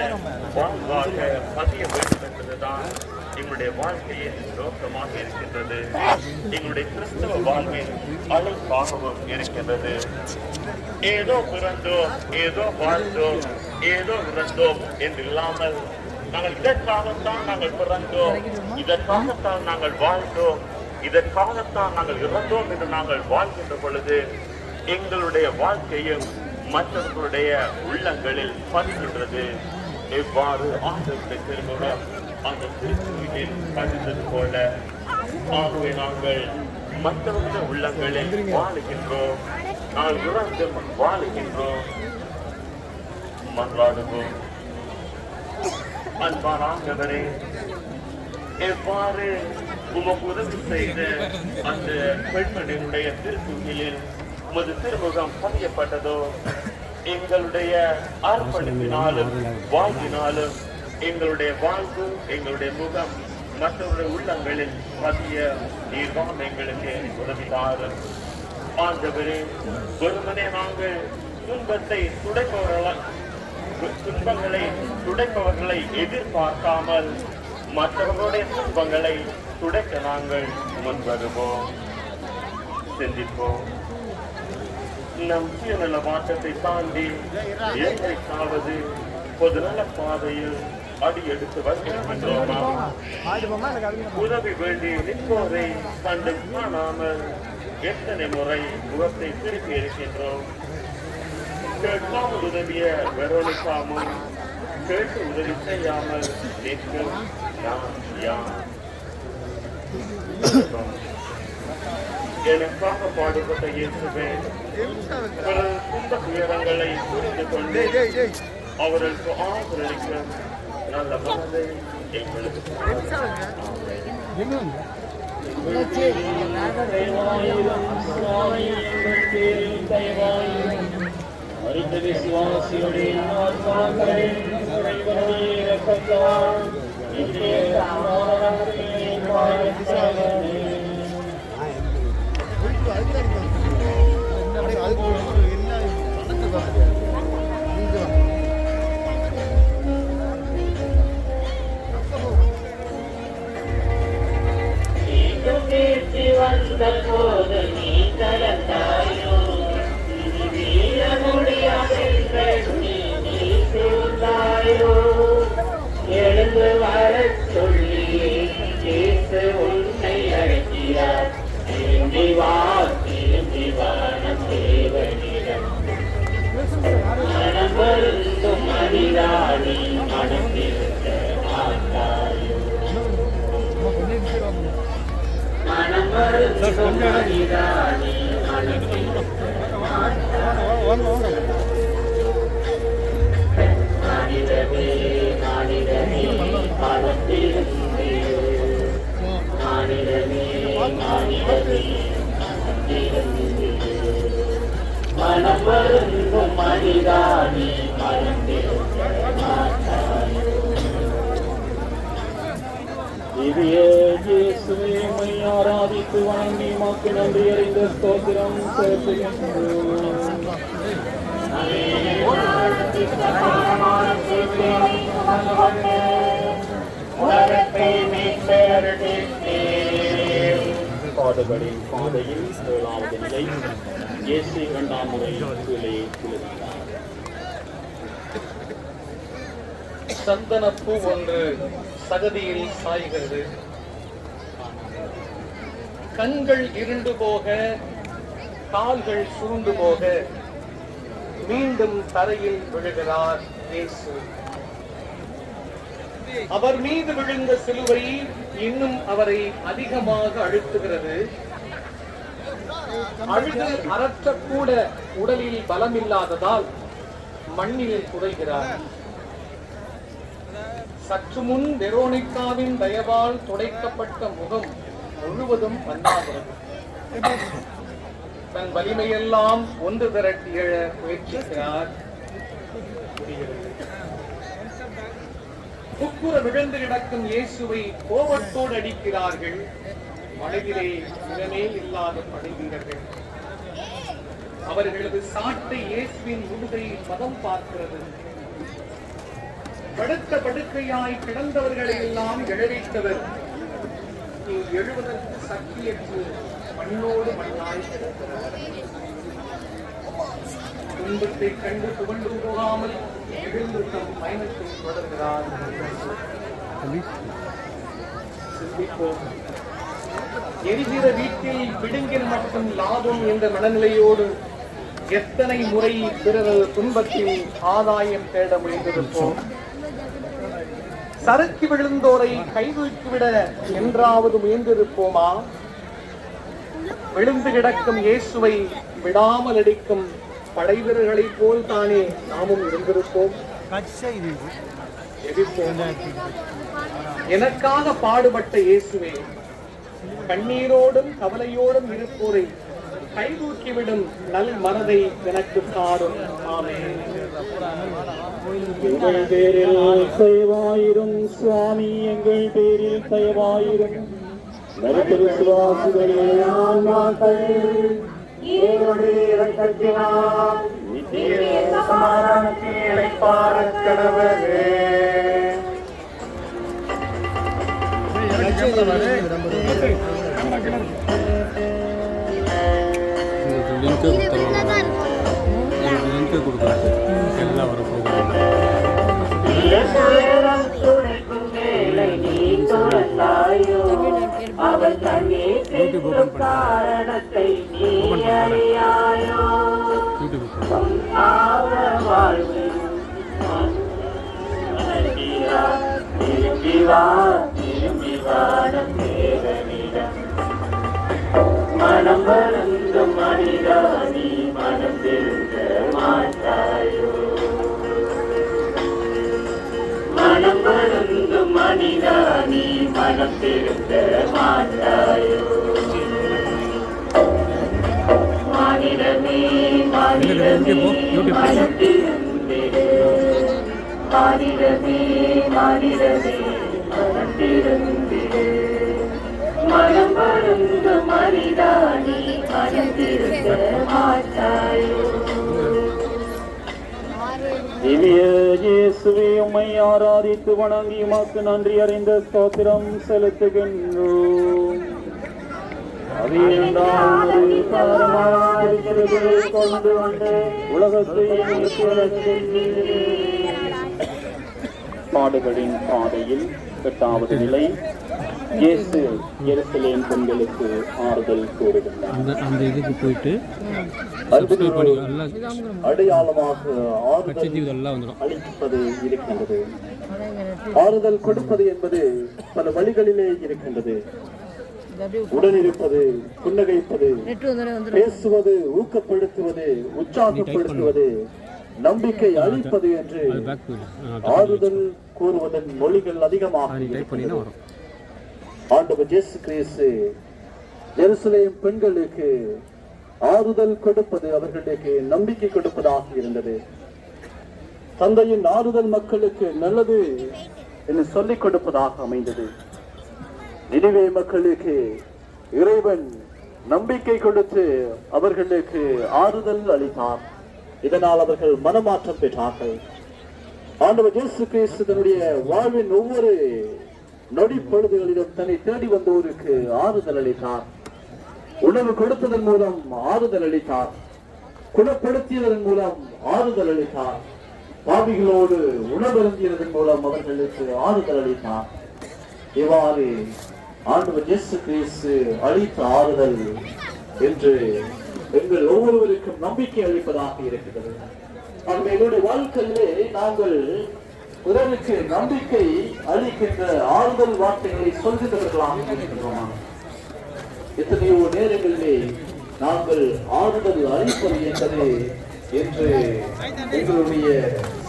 வாழ்வாக பதிய வேண்டும் என்பதுதான் எங்களுடைய வாழ்க்கையின் நோக்கமாக இருக்கின்றது. எங்களுடைய கிறிஸ்தவ வாழ்வின் அழைப்பாகவும் இருக்கின்றது. ஏதோ பிறந்தோம், ஏதோ வாழ்ந்தோம், ஏதோ இறந்தோம் என்று இல்லாமல் நாங்கள் இதற்காகத்தான் நாங்கள் பிறந்தோம், இதற்காகத்தான் நாங்கள் வாழ்ந்தோம், இதற்காகத்தான் நாங்கள் இறந்தோம் என்று நாங்கள் வாழ்கின்ற பொழுது எங்களுடைய வாழ்க்கையும் மற்றவர்களுடைய உள்ளங்களில் பதிக்கின்றது. எவ்வாறு ஆண்டவருடைய திருமுகம் அந்த திருச்சியில் பதிந்தது போல ஆகவே நாங்கள் மற்றவர்கள் உள்ளங்களில் வாழுகின்றோம், நாங்கள் உறந்து வாழுகின்றோம். மன்றாடுவோம். அன்பான ஆண்டவரே, எவ்வாறு உமக்கு உதவி செய்த அந்த பெண்மணியினுடைய திருத்துகிலில் உமது திருமுகம் பதியப்பட்டதோ, எங்களுடைய அர்ப்பணிப்பினாலும் வாழ்வினாலும் எங்களுடைய வாழ்வு, எங்களுடைய முகம் மற்றவருடைய உள்ளங்களில் பதிய நீர்வாம் எங்களுக்கு உதவிதாரும். ஆண்டவரே, ஒருவனே நாங்கள் துன்பங்களை துடைப்பவர்களை எதிர்பார்க்காமல் மற்றவர்களுடைய துன்பங்களை துடைக்க நாங்கள் முன்வருவோம். சிந்திப்போம். நம் சுயநல மாற்றத்தை தாண்டி ஏழைக்காவது பொதுநல பாதையில் அடி எடுத்து வருகின்றோமா? உதவி வேண்டி நிற்போரை கண்டு காணாமல் எத்தனை முறை முகத்தை திருப்பி இருக்கின்றோம். கேட்காமல் உதவிய வெரோனிகாமும் கேட்டு உதவி செய்யாமல் நிற்கும் நான் யார்? எனக்காக பாடுபட்ட இயேசுவே, துன்ப துயரங்களை புரிந்து கொண்டு அவர்களுக்கு ஆதரவளிக்க நல்ல மனதை எங்களுக்கு அறிந்த விசுவாசியுடைய ஆத்மாக்களை இரக்கத்தால் வந்த போது நீ கலந்தாயோ, எழுந்து வர சொல்லி இயேசு உன்னை அழைக்கிறார். திரும்பி வா, திரும்பி வா நம் தேவனிடம். மனம் வருந்தும் மனிதானி மனத்திருக்க மாட்டாயோ, மனம் வருந்தும் மனிதானி மனத்திருக்க நானிடமே நானிடமே மனத்திருந்தியோ, நானிடமே நானிடமே மனத்திருந்தியோ, மனம் வருந்தும் மனிதானி மனத்திருக்க மாட்டாயோ. இயேசுவே, மை ஆராதித்து வணங்கி உமக்கு நன்றி அறிந்த ஸ்தோத்திரம் செலுத்துகின்றோம். பாடுகளின் பாதையில் 7வது நிலை. இயேசு 2ஆம் முறை கீழே விழுந்தார். சந்தனப்பூ ஒன்று சகதியில் சாய்கிறது. கண்கள் இருண்டு போக, கால்கள் சுருண்டு போக, மீண்டும் தரையில் விழுகிறார் இயேசு. அவர் மீது விழுந்த சிலுவை இன்னும் அவரை அதிகமாக அழுத்துகிறது. அழுது அரற்றக்கூட உடலில் பலமில்லாததால் மண்ணில் புதைகிறார். சற்று முன் வெரோனிகாவின் தயவால் துடைக்கப்பட்ட முகம் முழுவதும் மண்ணாகிறது. தன் வலிமையெல்லாம் ஒன்று திரட்டி எழ முயற்சிக்கிறார். குப்புற விழுந்து கிடக்கும் இயேசுவை கோபத்தோடு அடிக்கிறார்கள். மனதிலே இடமே இல்லாத படை வீரர்கள். அவர்களது சாட்டை இயேசுவின் முதுகை பதம் பார்க்கிறது. படுத்த படுக்கையாய் கிடந்தவர்களை எல்லாம் எழவிட்டவர் நீ எழுவதற்கு சக்தியற்று மண்ணோடு மண்ணாய் கிடக்கிறார். துன்பத்தை கண்டு துவண்டு போகாமல் எழுந்து தம் பயணத்தை தொடர்கிறார். சிந்திப்போம். எரிகிற வீட்டில் பிடுங்கில் மட்டும் லாபம் என்ற மனநிலையோடு எத்தனை முறை பிறகு துன்பத்தில் ஆதாயம் தேட முயன்றிருப்போம். சறுக்கி விழுந்தோரை கைதூக்கிவிட என்றாவது முயன்றிருப்போமா? விழுந்து கிடக்கும் இயேசுவை விடாமல் அடிக்கும் படைவீரர்களைப் போல் தானே நாமும் இருந்திருப்போம். எனக்காக பாடுபட்ட இயேசுவே, கண்ணீரோடும் கவலையோடும் இருப்போரை கைதூக்கிவிடும் நல் மனதை எனக்கு தாரும். ஆமென். எங்கள் பேரில் தயவாயிரும் சுவாமி, எங்கள் பேரில் தயவாயிரும். மருத்துவ விசுவாசிகளே, ஆன்மாக்கள் இறைவனுடைய இரக்கத்தினால் நித்திய சமாதானத்தை அடைப்பாரக் கடவுளே. துடைக்கும் வேலை நீ துறந்தாயோ, அவள் கண்ணீர் சிந்தும் காரணத்தை நீ அறியாயோ. வாழ்வில் திரும்பி வா, திரும்பி வாடும் தேவனிடம். மனம் வருந்தும் மனிதா, நீ மனம் திருந்த மாட்டாயோ. மனம் வருந்தும் மனிதா, நீ மனம் திருந்த மாட்டாயோ. மானிடமே மானிடமே மனம் திருந்திடு. மானிடமே மானிடமே மனம் திருந்திடு. மனம் வருந்தும் மனிதா, நீ மனம் திருந்த மாட்டாயோ. திவ்ய இயேசுவே, உம்மை ஆராதித்து வணங்கி உமக்கு நன்றி அறிந்த ஸ்தோத்திரம் செலுத்துகின்றோம். கொண்டு வந்து உலகத்தை பாடுகளின் பாதையில் 8வது நிலை. இயேசு எருசலேம் பெண்களுக்கு ஆறுதல் கூறுகின்றார். அந்த இதுக்கு போயிட்டு அடையாளமாக ஆறுதல் அளிப்பது இருக்கின்றது. ஆறுதல் கொடுப்பது என்பது பல வழிகளிலே இருக்கின்றது. உடனிருப்பது, புன்னகைப்பது, பேசுவது, ஊக்கப்படுத்துவது, உற்சாகப்படுத்துவது, நம்பிக்கை அளிப்பது என்று ஆறுதல் கூறுவதன் மொழிகள் அதிகமாக ஆண்டவர் இயேசு கிறிஸ்து எருசலேம் பெண்களுக்கு ஆறுதல் கொடுப்பது, அவர்களுக்கு நம்பிக்கை கொடுப்பதாக இருந்தது. தந்தையின் ஆறுதல் மக்களுக்கு நல்லது என்று சொல்லிக் கொடுப்பதாக அமைந்தது. நினிவே மக்களுக்கு இறைவன் நம்பிக்கை கொடுத்து அவர்களுக்கு ஆறுதல் அளித்தார். இதனால் அவர்கள் மனமாற்றம் பெற்றார்கள். ஆண்டவர் இயேசு கிறிஸ்து தன்னுடைய வாழ்வின் ஒவ்வொரு நொடி பொழுதுகளிலும் தன்னை தேடி வந்தோருக்கு ஆறுதல் அளித்தார். உணவு கொடுத்ததன் மூலம் ஆறுதல் அளித்தார். குணப்படுத்தியதன் மூலம் ஆறுதல் அளித்தார். பாவிகளோடு உணவருந்தியதன் மூலம் அவர்களுக்கு ஆறுதல் அளித்தார். இவ்வாறு ஆண்டவர் இயேசு கிறிஸ்து அளித்த ஆறுதல் என்று எங்கள் ஒவ்வொருவருக்கும் நம்பிக்கை அளிப்பதாக இருக்கிறது. ஆகவே எங்களுடைய வாழ்க்கையிலே நாங்கள் பிறருக்கு நம்பிக்கை அளிக்கின்ற ஆறுதல் வார்த்தைகளை சொல்கின்றவர்களாக இருக்கின்றோம். எத்தனையோ நேரங்களிலே நாங்கள் ஆறுதல் அளிப்பது என்பது என்று எங்களுடைய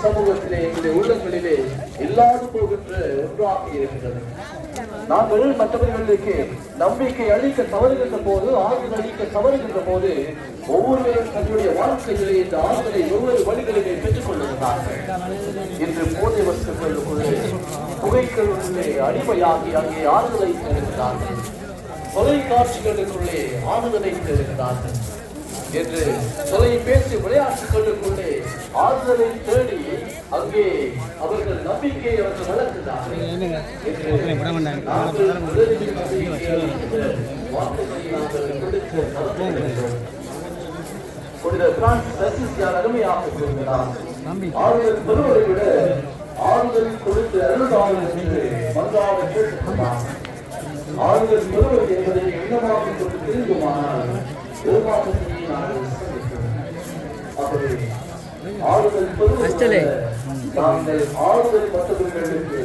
சமூகத்திலே, எங்களுடைய உள்ளங்களிலே இல்லாது போகின்ற ஒன்றாக இருக்கின்றது. நாங்கள் மற்றவர்களுக்கு நம்பிக்கை அளிக்க தவறுகின்ற போது, ஆறுதல் அளிக்க தவறுகின்ற போது, ஒவ்வொருவரும் தன்னுடைய வாழ்க்கையிலே இந்த ஆறுதலை ஒவ்வொரு வழிகளிலே பெற்றுக் கொள்ளுகிறார்கள். இன்று போதை வஸ்துக்களுக்குள்ளே, புகைகளுக்குள்ளே அடிமையாகி அங்கே ஆறுதலை பெறுகிறார்கள். தொலைக்காட்சிகளுக்குள்ளே ஆறுதலை பெறுகிறார்கள். என்று தொலைபேசி விளையாட்டுகளுக்குள்ளே ஆறுதலை தேடி அங்கே அவர்கள் நம்பிக்கையை அவர்கள் வளர்க்கிறார்கள். அருமையாக கூறுகிறார். ஆறுதல் பெறுவதை விட ஆறுதல் கொடுத்து அருள்வார்கள் என்று மன்றாட கேட்டுக்கொண்டார். ஆறுதல் பெறுவது என்பதை எண்ணமாக கொண்டு தெரிந்துமானால் ஆறுதல் பெறுவது நாங்கள் ஆறுதல் மற்றவர்களுக்கு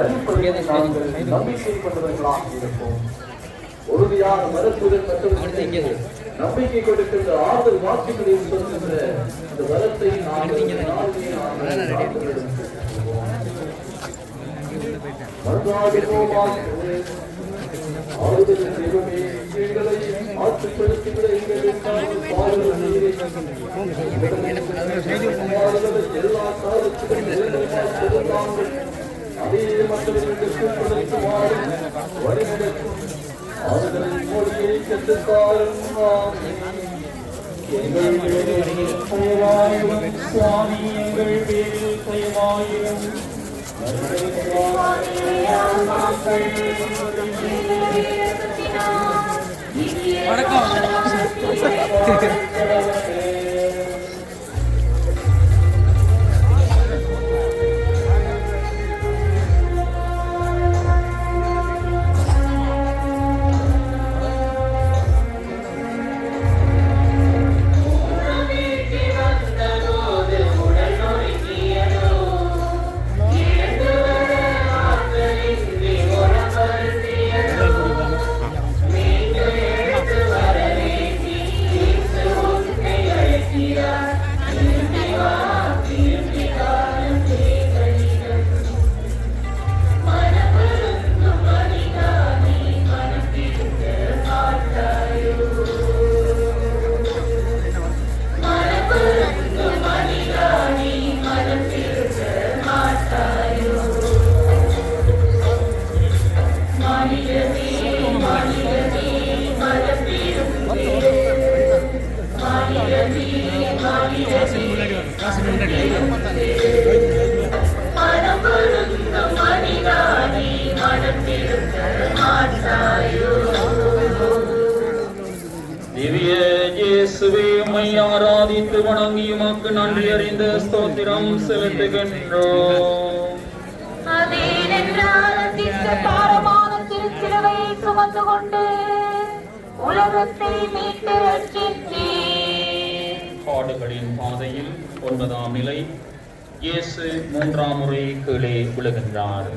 அளிப்பதில் நாங்கள் நம்பிக்கை கொண்டவர்களாக இருப்போம். உறுதியான மருத்துவர்கள் மற்றவர்களுக்கு நம்பிக்கை கொடுக்கின்ற ஆறுதல் வாக்குகளில் சொல்கின்ற இந்த வரத்தை எல்லா காலத்திலும் அதே மற்றவர்களுக்கு வழிநடத்தும் அவர்களின் மொழியை கற்றுத்தாரும் எங்கள் பேரில் தயவாயிரும் சுவாமி, எங்கள் பேரில் தயவாயிரும். திவ்ய இயேசுவே, உம்மை ஆராதித்து வணங்கி உமக்கு நன்றி அறிந்த ஸ்தோத்திரம் செலுத்துகின்றோம். பாரமான திருச்சிலுவையை சுமந்து கொண்டு உலகத்தை மீட்டு ரட்சித்தீர். பாடுகளின் பாதையில் 9ஆம் நிலை. இயேசு 3ஆம் முறை கீழே விழுகின்றார்.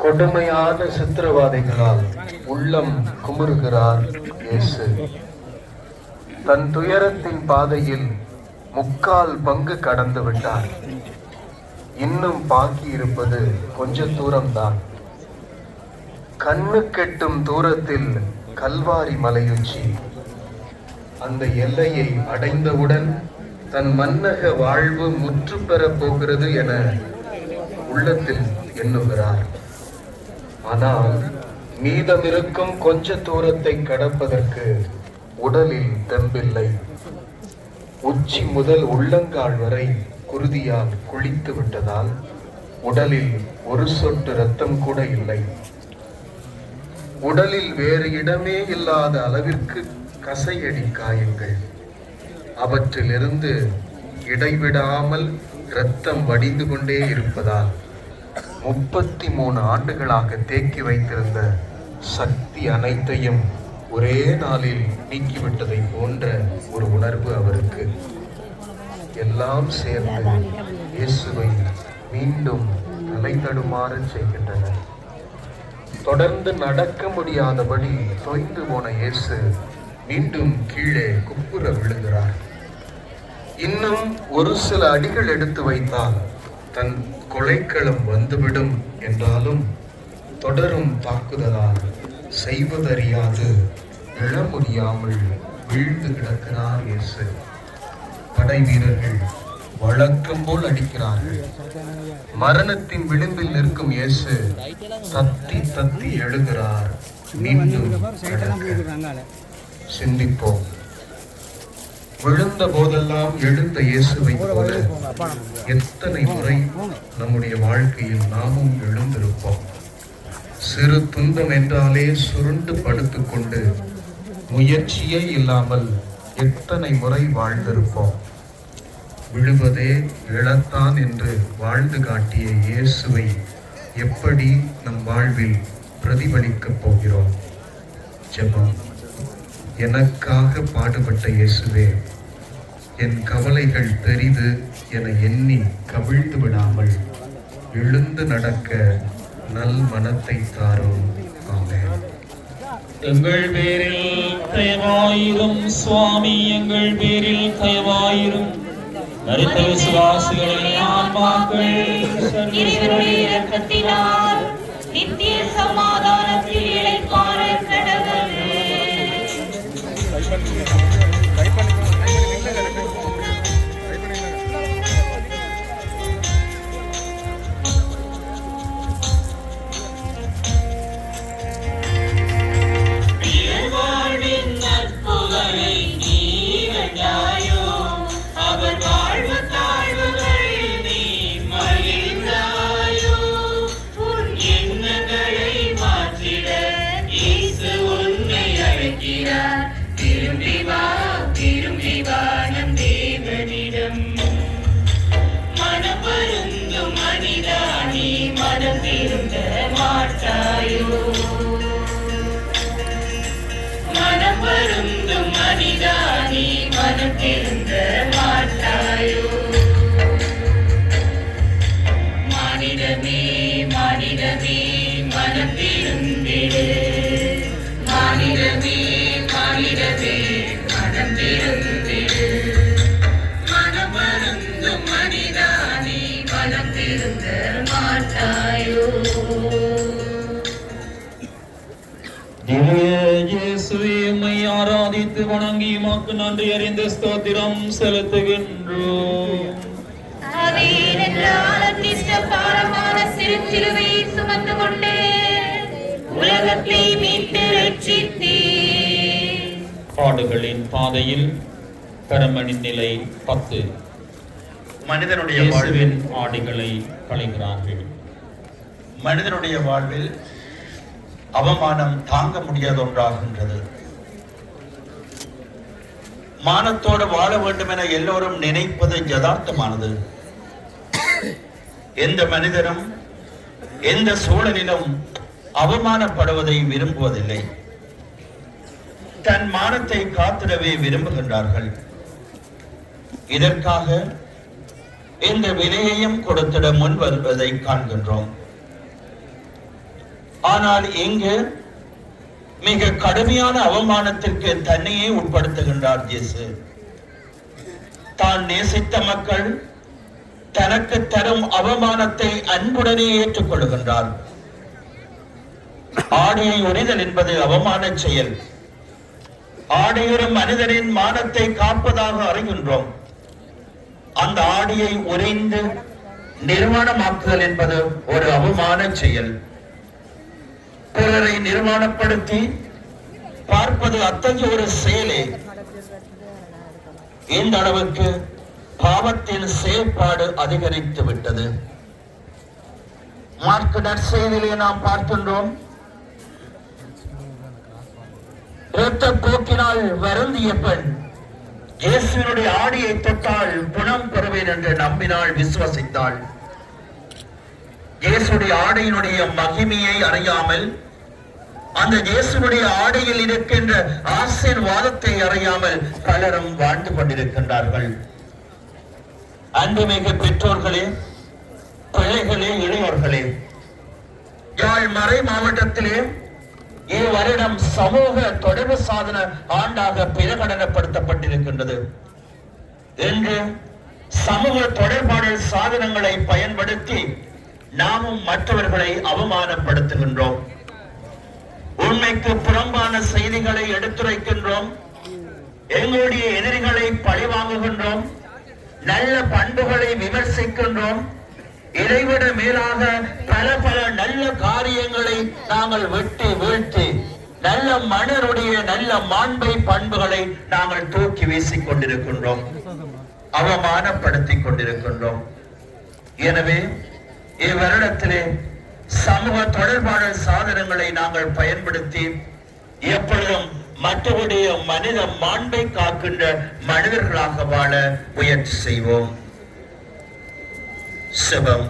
கொடுமையான சித்திரவாதைகளால் உள்ளம் குமுறுகிறார் இயேசு. தன் துயரத்தின் பாதையில் 3/4 பங்கு கடந்து விட்டார். இன்னும் பாக்கி இருப்பது கொஞ்ச தூரம்தான். கண்ணு கெட்டும் தூரத்தில் கல்வாரி மலையுச்சி. அந்த எல்லையை அடைந்தவுடன் தன் மன்னக வாழ்வு முற்று பெறப் போகிறது என உள்ளத்தில் எண்ணுகிறார். ஆனால் மீதமிருக்கும் கொஞ்ச தூரத்தை கடப்பதற்கு உடலில் தெம்பில்லை. உச்சி முதல் உள்ளங்கால் வரை குருதியால் குளித்து விட்டதால் உடலில் ஒரு சொட்டு ரத்தம் கூட இல்லை. உடலில் வேறு இடமே இல்லாத அளவிற்கு கசையடி காயங்கள். அவற்றிலிருந்து இடைவிடாமல் இரத்தம் வடிந்து கொண்டே இருப்பதால் 33 ஆண்டுகளாக தேக்கி வைத்திருந்த சக்தி அனைத்தையும் ஒரே நாளில் நீக்கிவிட்டதை போன்ற ஒரு உணர்வு அவருக்கு. எல்லாம் சேர்ந்து இயேசுவை மீண்டும் தலை தடுமாற செய்கின்றன. தொடர்ந்து நடக்க முடியாதபடி தொய்ந்து போன இயேசு மீண்டும் கீழே குப்புற விழுகிறார். இன்னும் ஒரு சில அடிகள் எடுத்து வைத்தால் தன் கொலைக்களம் வந்துவிடும் என்றாலும் தொடரும் தாக்குதலால் செய்வதறியாது எழ முடியாமல் வீழ்ந்து கிடக்கிறார் இயேசு. படை வீரர்கள் வழக்கம் போல் அடிக்கிறார்கள். மரணத்தின் விளிம்பில் நிற்கும் இயேசு தத்தி தத்தி எழுகிறார். மீண்டும் சிந்திப்போம். விழுந்த போதெல்லாம் எழுந்த இயேசுவை போல எத்தனை முறை நம்முடைய வாழ்க்கையில் நாமும் எழுந்திருப்போம். சிறு துன்பம் என்றாலே சுருண்டு படுத்துக்கொண்டு முயற்சியே இல்லாமல் எத்தனை முறை வாழ்ந்திருப்போம். விழுவதே இழத்தான் என்று வாழ்ந்து காட்டிய இயேசுவை எப்படி நம் வாழ்வில் பிரதிபலிக்கப் போகிறோம்? ஜெபம். எனக்காக பாடுபட்ட இயேசுவே, என் கவலைகள் பெரிது என எண்ணி கவிழ்ந்து விடாமல் எழுந்து நடக்க நல் மனத்தை தாரும். ஆமென். எங்கள் பேரில் தயவாயிரும் சுவாமி, எங்கள் பேரில் தயவாயிரும். மரித்த விசுவாசிகளின் ஆன்மாக்கள் இறைவனுடைய இரக்கத்தினால் நித்திய சமாதானத்தில் இளைப்பாற கடவுளே. மனப்பருந்தும் மனிதானி மனம் திருந்த மாட்டாயோ. மானிடமே மானிடமே மனம் திருந்திடு. மானிடமே மானிடமே மனம் திருந்திடு. மனப்பருந்தும் மனிதானி மனம் திருந்த மாட்டாயோ. இயேசுவை ஆராதித்து வணங்கி உமக்கு நன்றி அறிந்து ஸ்தோத்திரம் செலுத்துகின்றோம். பாரமான சிறுச்சிலுவையை சுமந்து கொண்டே உலகத்தை மீட்டு ரட்சித்தீர். பாடுகளின் பாதையில் கரமணின் நிலை 10. மனிதனுடைய இயேசுவின் ஆடைகளை களைகிறார்கள். மனிதனுடைய வாழ்வில் அவமானம் தாங்க முடியாத ஒன்றாகின்றது. மானத்தோடு வாழ வேண்டும் என எல்லோரும் நினைப்பது யதார்த்தமானது. எந்த மனிதனும் எந்த சூழலிலும் அவமானப்படுவதை விரும்புவதில்லை. தன் மானத்தை காத்திடவே விரும்புகின்றார்கள். இதற்காக இந்த விலையையும் கொடுத்திட முன் வருவதை காண்கின்றோம். ஆனால் இங்கு மிக கடுமையான அவமானத்திற்கு தன்னையே உட்படுத்துகின்றார் இயேசு. தான் நேசித்த மக்கள் தனக்கு தரும் அவமானத்தை அன்புடனே ஏற்றுக்கொள்கின்றார். ஆடையை உரிதல் என்பது அவமான செயல். ஆடையொரு மனிதனின் மானத்தை காப்பதாக அறிகின்றோம். அந்த ஆடையை உரிந்து நிர்வாணமாக்குதல் என்பது ஒரு அவமான செயல். பிறரை நிர்மாணப்படுத்தி பார்ப்பது அத்தகைய ஒரு செயலே. இந்த அளவுக்கு பாவத்தின் செயல்பாடு அதிகரித்து விட்டது. மார்க்கு நற்செய்தியிலே நாம் பார்க்கின்றோம், இரத்த போக்கினால் வருந்திய பெண் இயேசுவினுடைய ஆடையை தொட்டால் குணம் பெறுவேன் என்று நம்பினாள், விசுவசித்தாள். இயேசுடைய ஆடையினுடைய மகிமையை அறியாமல், அந்த இயேசுடைய ஆடையில் இருக்கின்ற ஆசீர்வாதத்தை அறியாமல் பலரும் வாழ்ந்து கொண்டிருக்கின்றார்கள். அன்புமிகு பெற்றோர்களே, பிள்ளைகளே, இளையோர்களே, யாழ் மறை மாவட்டத்திலே இவ்வருடம் சமூக தொடர்பு சாதன ஆண்டாக பிரகடனப்படுத்தப்பட்டிருக்கின்றது. இன்று சமூக தொடர்பாடல் சாதனங்களை பயன்படுத்தி நாமும் மற்றவர்களை அவமானப்படுத்துகின்றோம். உண்மைக்கு புறம்பான செய்திகளை எடுத்துரைக்கின்றோம். எங்களுடைய எதிரிகளை பழிவாங்குகின்றோம். நல்ல பண்புகளை விமர்சிக்கின்றோம். இதைவிட மேலாக பல பல நல்ல காரியங்களை நாங்கள் வெட்டி வீழ்த்தி நல்ல மனிதருடைய நல்ல மாண்பை பண்புகளை நாங்கள் தூக்கி வீசிக் கொண்டிருக்கின்றோம், அவமானப்படுத்திக் கொண்டிருக்கின்றோம். எனவே இவ்வருடத்திலே சமூக தொடர்பாடல் சாதனங்களை நாங்கள் பயன்படுத்தி எப்பொழுதும் மற்றவருடைய மனித மாண்பை காக்கின்ற மனிதர்களாக வாழ முயற்சி செய்வோம். சிவம்.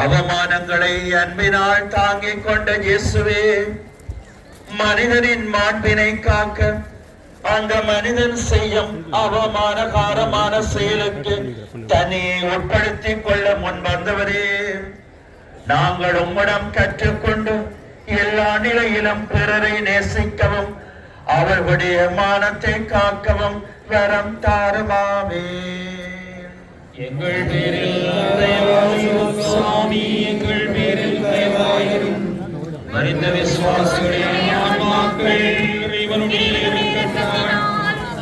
அவமானங்களை அன்பினால் தாங்கிக் கொண்ட இயேசுவே, மனிதனின் மாண்பினை காக்க அங்க மனிதன் செய்யும் அவமானகாரமான செயலுக்கு தன்னை உட்படுத்திக் கொள்ள முன் வந்தவரே, நாங்கள் உம்மிடம் கற்றுக்கொண்டு எல்லா நிலையிலும் பிறரை நேசிக்கவும் அவர்களுடைய மானத்தை காக்கவும் வரம் தாருமாமே. எங்கள் பேரில் தயவாயிரும் சுவாமி, எங்கள் பேரில் தயவாயிரும். மரித்த விசுவாசிகளின் ஆன்மாக்கள் இறைவனுடைய இருக்கட்டும்.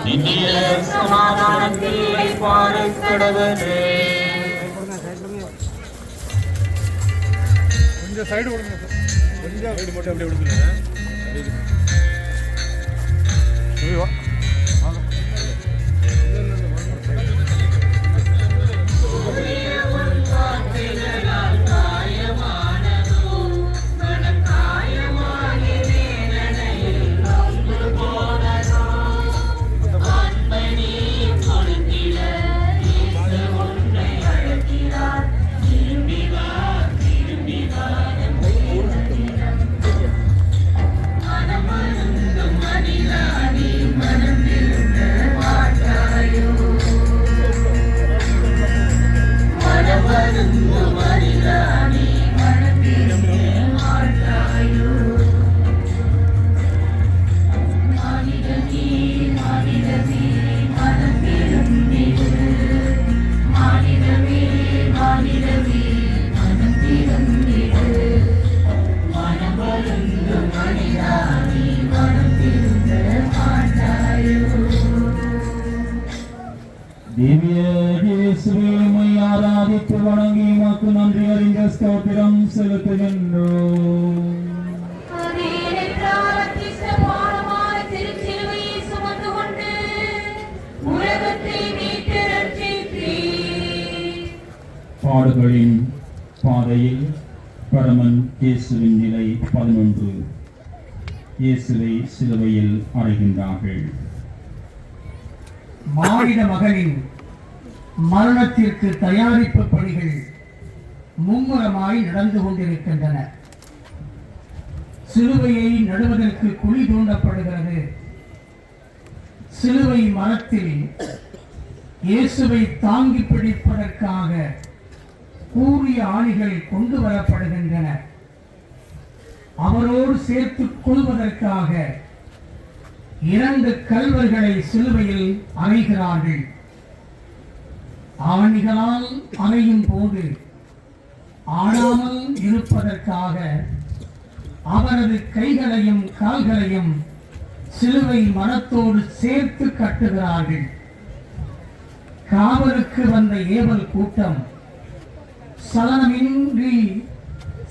நித்திய சமாதானத்தில் வைப்பாரு கடவுளே. கொஞ்சம் சைடு விடுங்க, கொஞ்சம் சைடு மட்டும் அப்படியே விடுங்க. ஆராதித்து வணங்கி உமக்கு நன்றி அறிந்த ஸ்தோத்திரம் செலுத்துகின்றோம். பாடுகளின் பாதையில் பரமன் இயேசுவின் நிலை 11. இயேசுவை சிலுவையில் அறைகின்றார்கள். மானிட மகனின் மரணத்திற்கு தயாரிப்பு பணிகள் மும்முரமாய் நடந்து கொண்டிருக்கின்றன. சிலுவையை நடுவதற்கு குழி தோண்டப்படுகிறது. சிலுவை மரத்தில் இயேசுவை தாங்கி பிடிப்பதற்காக கூறிய ஆணிகள் கொண்டு வரப்படுகின்றன. அவரோடு சேர்த்துக் கொள்வதற்காக 2 கல்வர்களை சிலுவையில் அறைகிறார்கள். ஆணிகளால் அறையும் போது ஆடாமல் இருப்பதற்காக அவரது கைகளையும் கால்களையும் சிலுவை மரத்தோடு சேர்த்து கட்டுகிறார்கள். காவலுக்கு வந்த ஏவல் கூட்டம் சலனமின்றி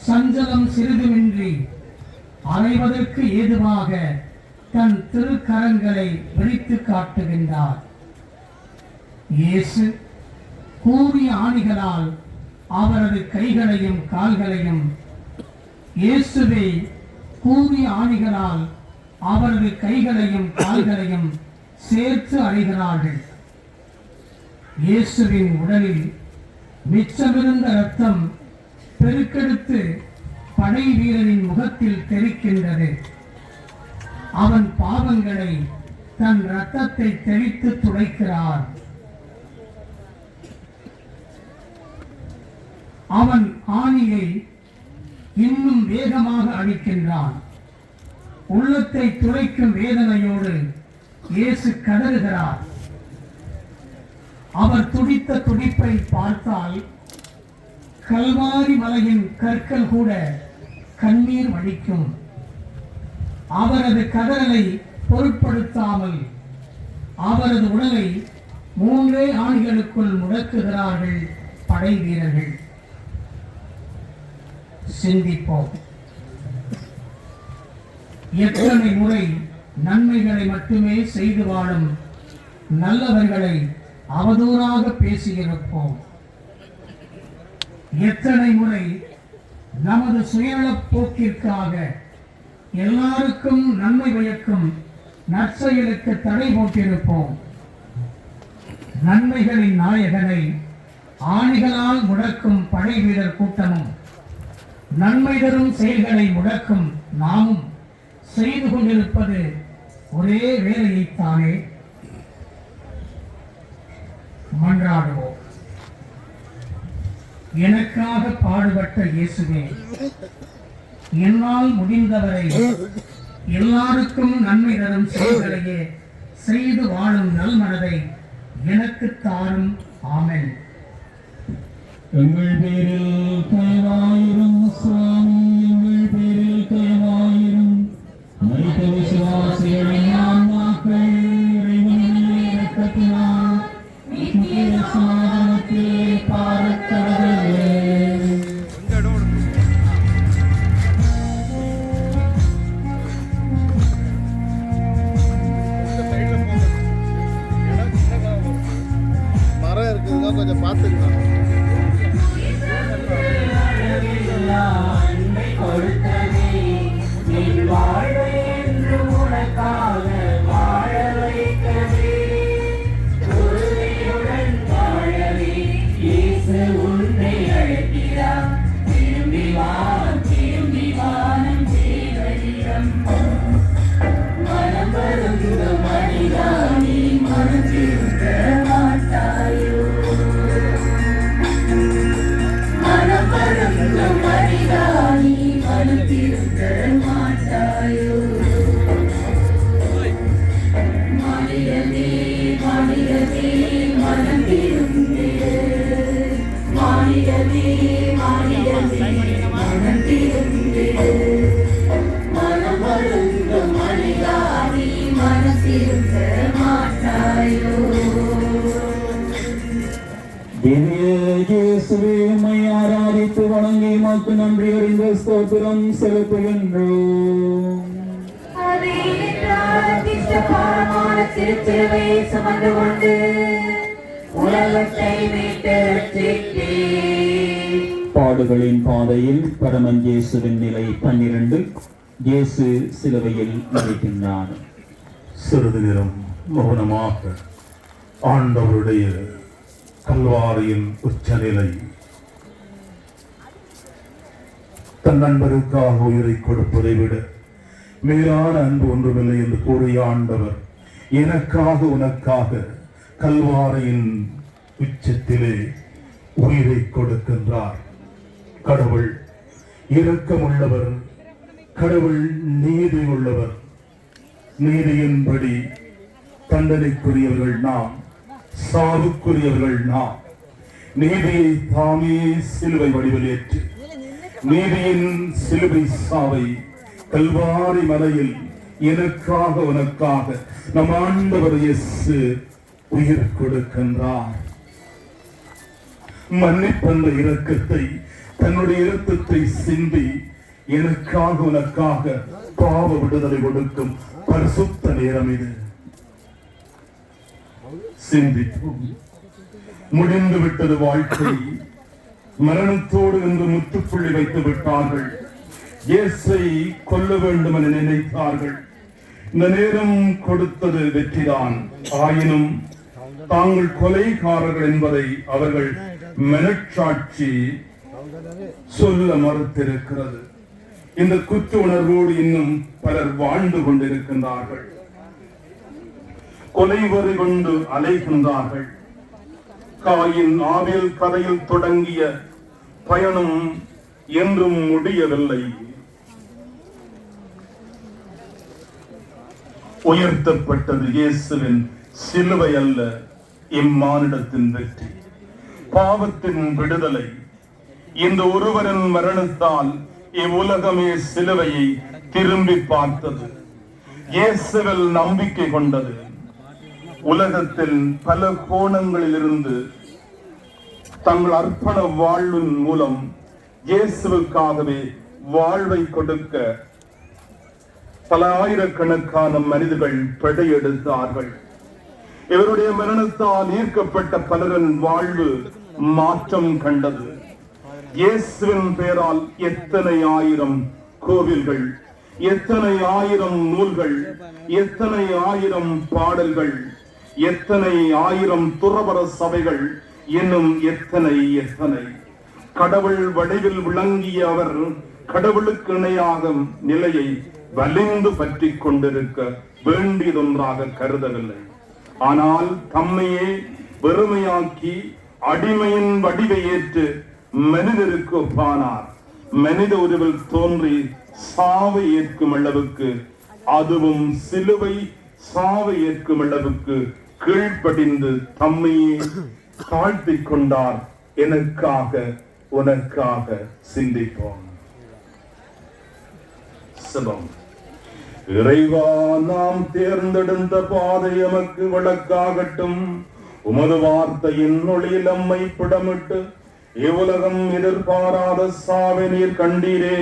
சஞ்சலம் சிறிதுமின்றி அறைவதற்கு ஏதுவாக தன் திருக்கரங்களை விரித்து காட்டுகின்றார். இயேசு கூறிய ஆணிகளால் அவரது கைகளையும் கால்களையும், இயேசுவை கூறிய ஆணிகளால் அவரது கைகளையும் கால்களையும் சேர்த்து அறைகிறார்கள். இயேசுவின் உடலில் மிச்சமிருந்த இரத்தம் பெருக்கெடுத்து படை வீரனின் முகத்தில் தெளிக்கின்றது. அவன் பாவங்களை தன் இரத்தத்தை தெளித்து துடைக்கிறார். அவன் ஆணியை இன்னும் வேகமாக அடிக்கின்றான். உள்ளத்தை துளைக்கும் வேதனையோடு இயேசு கதறுகிறார். அவர் துடித்த துடிப்பை பார்த்தால் கல்வாரி மலையின் கற்கள் கூட கண்ணீர் வடிக்கும். அவரது கதறலை பொருட்படுத்தாமல் அவரது உடலை 3 ஆணிகளுக்குள் முடக்குகிறார்கள் படை வீரர்கள். சிந்திப்போம். எத்தனை முறை நன்மைகளை மட்டுமே செய்து வாழும் நல்லவர்களை அவதூறாக பேசியிருப்போம். எத்தனை முறை நமது சுயநலப் போக்கிற்காக எல்லாருக்கும் நன்மை பயக்கும் நற்செயலுக்கு தடை போட்டிருப்போம். நன்மைகளின் நாயகனை ஆணிகளால் முடக்கும் படை வீரர் கூட்டமும், நன்மை தரும் செயல்களை முடக்கும் நாமும் செய்து கொண்டிருப்பது ஒரே வேலையைத்தானே. மன்றாடுவோம். எனக்காக பாடுபட்ட இயேசுவே, என்னால் முடிந்தவரை எல்லாருக்கும் நன்மை தரும் செயல்களையே செய்து வாழும் நல்மனதை எனக்கு தாரும். ஆமென். எங்கள் பேரில் தயவாயிரும் சுவாமி, எங்கள் பேரில் தயவாயிரும். மனித விசுவாசிகளின் ஆன்மாக்கள் இறைவனின் இரக்கத்தினால் நித்திய சமாதானத்தில் பாரக்கடவே. மரம் இருக்குதுங்க, கொஞ்சம் பார்த்துக்கலாம். ஆராதித்து வணங்கி மக்கு நன்றி அறிந்த ஸ்தோத்திரம் செலுத்துகின்றோம். திருச்சிலுவையை சுமந்து கொண்டு உலகத்தை மீட்டு பாடுகளின் பாதையில் பரமன் இயேசுவின் நிலை 12. இயேசு சிலுவையில் மரிக்கின்றார். சிறிது நேரம் மௌனமாக ஆண்டவருடைய கல்வாரியின் உச்சநிலை, தன் நண்பருக்காக உயிரை கொடுப்பதை விட மேலான அன்பு ஒன்றுமில்லை என்று கூறிய ஆண்டவர் எனக்காக உனக்காக கல்வாரியின் உச்சத்திலே உயிரை கொடுக்கின்றார். கடவுள் இரக்கமுள்ளவர், கடவுள் நீதி உள்ளவர். நீதியின்படி தண்டனைக்குரியவர்கள் நாம், சாவுக்குரியவர்கள் நாம். நீதியை தாமே சிலுவை வடிவில் ஏற்று நீதியின் சிலுவை சாவை கல்வாரி மலையில் எனக்காக உனக்காக நம் ஆண்டவர் இயேசு உயிர் கொடுக்கின்றார். மன்னிப்பந்த இரக்கத்தை, தன்னுடைய இரத்தத்தை சிந்தி எனக்காக உனக்காக பாவ விடுதலை கொடுக்கும் பரிசுத்த நேரம் இது. சிந்திப்போம். முடிந்து விட்டது வாழ்க்கை. மரணத்தோடு என்று முற்றுப்புள்ளி வைத்து விட்டார்கள். இயேசை கொல்ல வேண்டும் என நினைத்தார்கள். இந்த நேரம் கொடுத்தது வெற்றிதான். ஆயினும் தாங்கள் கொலைகாரர்கள் என்பதை அவர்கள் மனச்சாட்சி சொல்ல மறுத்திருக்கிறது. இந்த குற்ற உணர்வோடு இன்னும் பலர் வாழ்ந்து கொண்டிருக்கின்றார்கள். கொலைவரி கொண்டு அலைகின்றார்கள். காயின் ஆவியல் கதையில் தொடங்கிய பயணம் என்றும் முடியவில்லை. உயர்த்தப்பட்டது இயேசுவின் சிலுவை அல்ல, இம்மானிடத்தின் வெற்றி, பாவத்தின் விடுதலை. இந்த ஒருவரின் மரணத்தால் இவ்வுலகமே சிலுவையை திரும்பி பார்த்தது. இயேசுவில் நம்பிக்கை கொண்டது. உலகத்தில் பல கோணங்களில் இருந்து தங்கள் அர்ப்பண வாழ்வின் மூலம் இயேசுவுக்காகவே வாழ்வை கொடுக்க பல ஆயிரக்கணக்கான மனிதர்கள் படையெடுத்தார்கள். இவருடைய மரணத்தால் ஈர்க்கப்பட்ட பலரின் வாழ்வு மாற்றம் கண்டது. இயேசுவின் பெயரால் எத்தனை ஆயிரம் கோவில்கள், எத்தனை ஆயிரம் நூல்கள், எத்தனை ஆயிரம் பாடல்கள், எத்தனை ஆயிரம் துறவற சபைகள், இன்னும் எத்தனை எத்தனை. கடவுள் வடிவில் விளங்கிய அவர் கடவுளுக்கு இணையாக நிலையை வலிந்து பற்றி கொண்டிருக்க வேண்டியதொன்றாக கருதவில்லை. ஆனால் தம்மையே வெறுமையாக்கி அடிமையின் வடிவை ஏற்று மனிதருக்கு ஒப்பானார். மனித உருவில் தோன்றி சாவை ஏற்கும் அளவுக்கு, அதுவும் சிலுவை சாவை ஏற்கும் அளவுக்கு கீழ்ப்படிந்து தம்மையே தாழ்த்திக் கொண்டார். எனக்காக உனக்காக சிந்திப்போம். சுபம். இறைவா, நாம் தேர்ந்தெடுத்த பாதை எமக்கு விளக்காகட்டும். உமது வார்த்தையின் ஒளியில் நம்மை புடமிட்டு இவ்வுலகம் எதிர்பாராத சாவை நீர் கண்டீரே.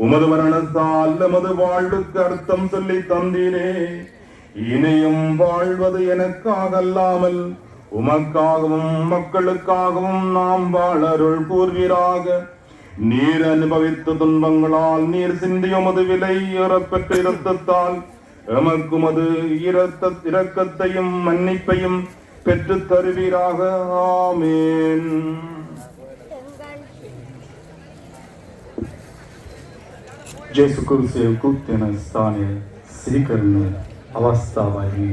உமது மரணத்தால் நமது வாழ்வுக்கு அர்த்தம் சொல்லி தந்தீரே. இனியும் வாழ்வது எனக்காக அல்லாமல் உமக்காகவும் மக்களுக்காகவும் நாம் வாழ அருள் கூர்வீராக. நீர் அனுபவித்த துன்பங்களால் நீர் சிந்திய உமது விலை ஏறப்பெற்ற இரத்தத்தால் எமக்கும் அது இரக்கத்தையும் மன்னிப்பையும் பெற்று தருவீராக. ஆமேன். ජේසු කුරුසේ උකුත් වෙන ස්ථානය සිහි කරන අවස්ථාවයි.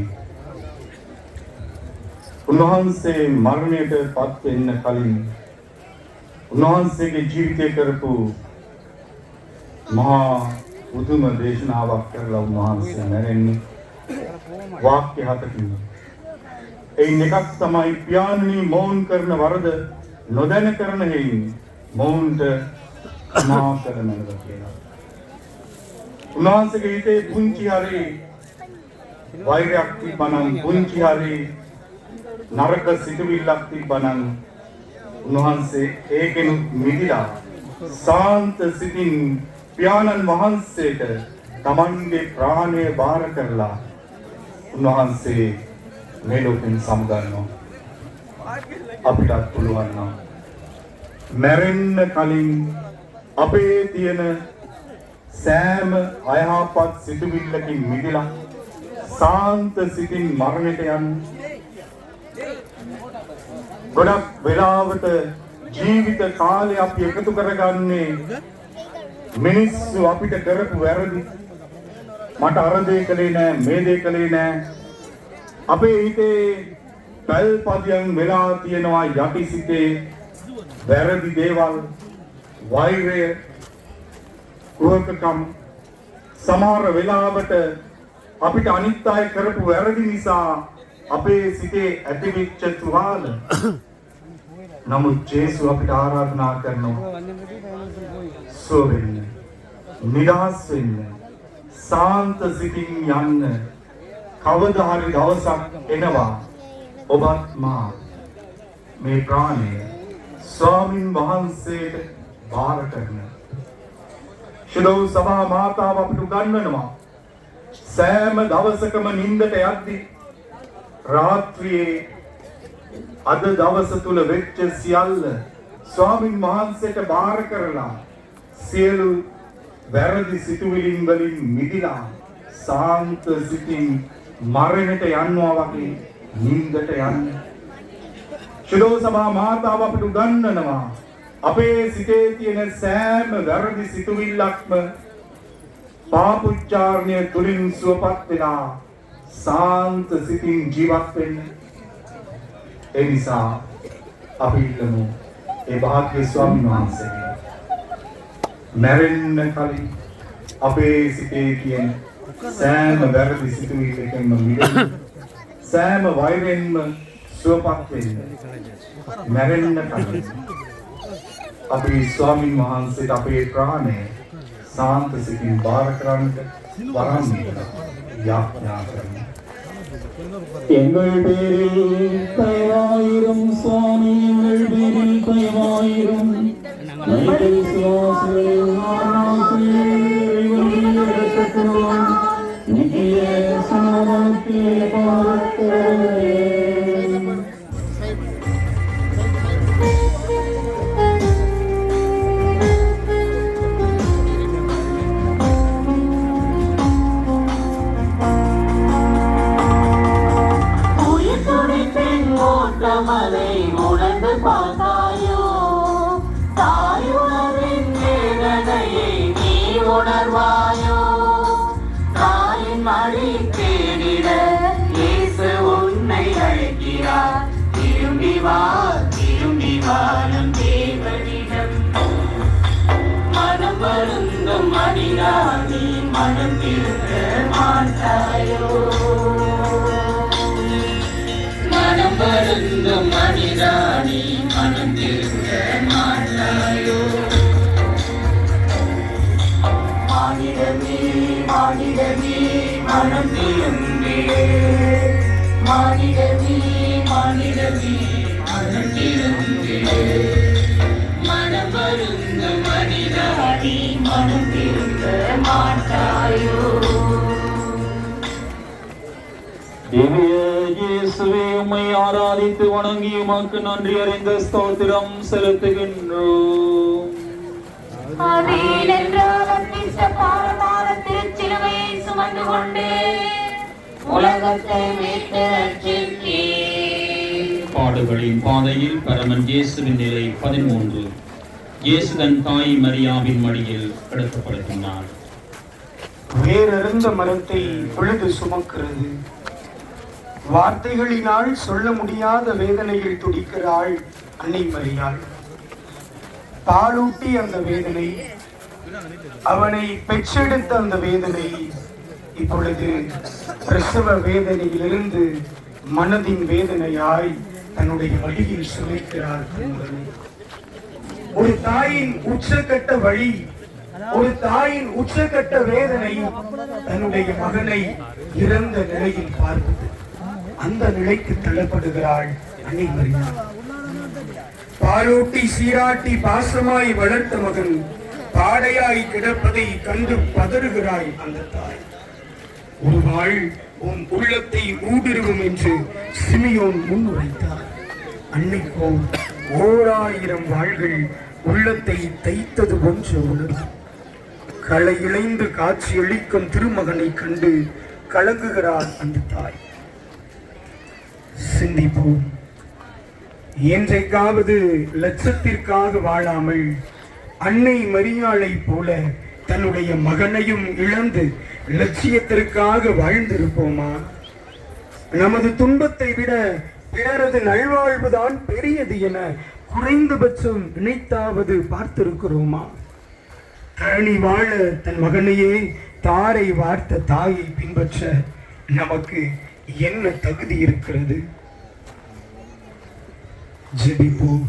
උන්වහන්සේ මරණයට පත් වෙන්න කලින් උන්වහන්සේගේ ජීවිතය කරපු මහා උතුම් දේශනාවක් කරලා උන්වහන්සේ මැරෙන්නේ වාක්‍ය හතකින්. එයින් එකක් තමයි පියාණනි මොවුන් කරන වරද නොදැන කරන හේයින් මොවුන්ට ක්ෂමා කරනවද කියලා. උන්වහන්සේගේ හිතේ පුංචි හරි වෛරයක් තිබ්බනම්, පුංචි හරි නරක සිතුවිල්ලක් තිබ්බනම් උන්වහන්සේ ඒකෙන් මිදිලා සාන්ත සිතින් පියාණන් වහන්සේට තමන්ගේ ප්‍රාණය බාර කරලා උන්වහන්සේ මේ ලෝකෙන් සමුගන්නවා. අපිටත් පුළුවන් නම් මැරෙන්න කලින් අපේ තියෙන සෑම අයහපත් සිතුවිල්ලකින් මිදලා සාන්ත සිතින් මරණයට යන්න. ගොඩක් වෙලාවට ජීවිත කාලය අපි එකතු කරගන්නේ මිනිස්සු අපිට කරපු වැරදි. මට අර දේ කළේ නෑ, මේ දේ කළේ නෑ. අපේ හිතේ පැල්පදියම් වෙලා තියෙනවා යටි සිතේ වැරදි දේවල්, වෛරය, කුහකකම්. සමහර වෙලාවට අපිට අනිත් අය කරපු වැරදි නිසා අපේ සිතේ ඇතිවෙච්ච තුවාල. නමුත් ජේසු අපිට ආරාධනා කරනවා සුව වෙන්න, නිදහස් වෙන්න, සාන්ත සිතින් යන්න. කවදා හරි දවසක් එනවා ඔබත් මා මේ ප්‍රාණය ස්වාමින් වහන්සේට බාර කරන. ශිලෝ සභා මාතාව අපිට උගන්වනවා සෑම දවසකම නිින්දට යද්දී රාත්‍රියේ අද දවස තුල වෙච්ච සියල්ල ස්වාමින් වහන්සේට බාර කරලා සියලු වැරදි සිතුවිලින් වලින් මිදිලා සාන්ත සිතින් මරණයට යනවා වගේ නිින්දට යන්න. ශිලෝ සභා මාතාව අපිට උගන්වනවා අපේ සිතේ තියෙන සෑම වැරදි සිතුවිල්ලක්ම පාපුච්චාරණය තුලින් සුවපත් වෙලා සාන්ත සිතින් ජීවත් වෙන්න. ඒ නිසා අපි ඉල්ලමු ඒ භාග්‍ය ස්වාමීන් වහන්සේගෙන් මැරෙන්න කලින් අපේ සිතේ තියෙන සෑම වැරදි සිතුවිල්ලකින්ම මිදෙන්න, සෑම වෛරයෙන්ම සුවපත් වෙන්න. මැරෙන්න කලින් අපි ස්වාමීන් වහන්සේට අපේ ප්‍රාණය සාන්ත සිතින් බාර කරන්නට වරම් යාඥා කරමු. எங்கள் பேரில் தயவாயிரும் சுவாமி, எங்கள் பேரில் தயவாயிரும். எங்கள் விசுவாசிகளின் நித்திய சமாதானத்தில் பார்க்கிறேன். மலை உணர்ந்து பார்த்தாயோ, தாயுணர்வின் வேதனையை நீ உணர்வாயோ. மனமருந்தும் மனிதானி மனம் திருந்த மாட்டாயோ மானிடமே மானிடமே மனம் திரும்பியே மானிடமே மானிடமே மனம் திரும்பியே மனமருந்தும் மனிதானி மனம் திருந்த மாட்டாயோ திவ்ய இயேசுவே உம்மை ஆராதித்து வணங்கி உமக்கு நன்றி அறிந்த ஸ்தோத்திரம் செலுத்துகின்றோம். திருச்சிலுவையை சுமந்து கொண்டு உலகத்தை மீட்டு ரட்சித்தீர். பாடுகளின் பாதையில் பரமன் இயேசுவின் நிலை 13. இயேசு தன் தாய் மரியாவின் மடியில் கிடத்தப்படுகின்றார். வேறறுந்த மரத்தை பொழுது சுமக்கிறது. வார்த்தைகளினால் சொல்ல முடியாத வேதனையில் துடிக்கிறாள் அன்னை மரியாள். பாலூட்டி அந்த வேதனை, அவனை பெற்றெடுத்த அந்த வேதனை இப்பொழுது பிரசவ வேதனையிலிருந்து மனதின் வேதனையாய் தன்னுடைய வழியில் சுமைக்கிறார். ஒரு தாயின் உச்சக்கட்ட வழி, ஒரு தாயின் உச்சக்கட்ட வேதனை தன்னுடைய மகனை இறந்த நிலையில் பார்ப்பது. அந்த நிலைக்கு தள்ளப்படுகிறாள் அன்னை மரியாள். பாலூட்டி சீராட்டி பாசமாய் வளர்த்த மகன் பாடையாய் கிடப்பதை கண்டு பதறுகிறாய் அந்த தாய். ஒரு வாழ் உன் உள்ளத்தை ஊடுருவும் என்று சிமியோன் முன்வைத்தார். அன்னைக்கோ 1000 வாள்கள் உள்ளத்தை தைத்தது போன்ற உணர்வு. களை இழைந்து காட்சியளிக்கும் திருமகனை கண்டு கலங்குகிறார் அந்த தாய். சிந்திப்போம். என்றைக்காவது லட்சத்திற்காக வாழாமல் அன்னை மரியாளை போல தன்னுடைய மகனையும் இழந்து லட்சியத்திற்காக வாழ்ந்திருப்போமா? நமது துன்பத்தை விட பிறரது நல்வாழ்வுதான் பெரியது என குறைந்தபட்சம் நினைத்தாவது பார்த்திருக்கிறோமா? தனி வாழ தன் மகனையே தாரை வார்த்த தாயை பின்பற்ற நமக்கு என்ன தகுதி இருக்கிறது? ஜெபிப்போம்.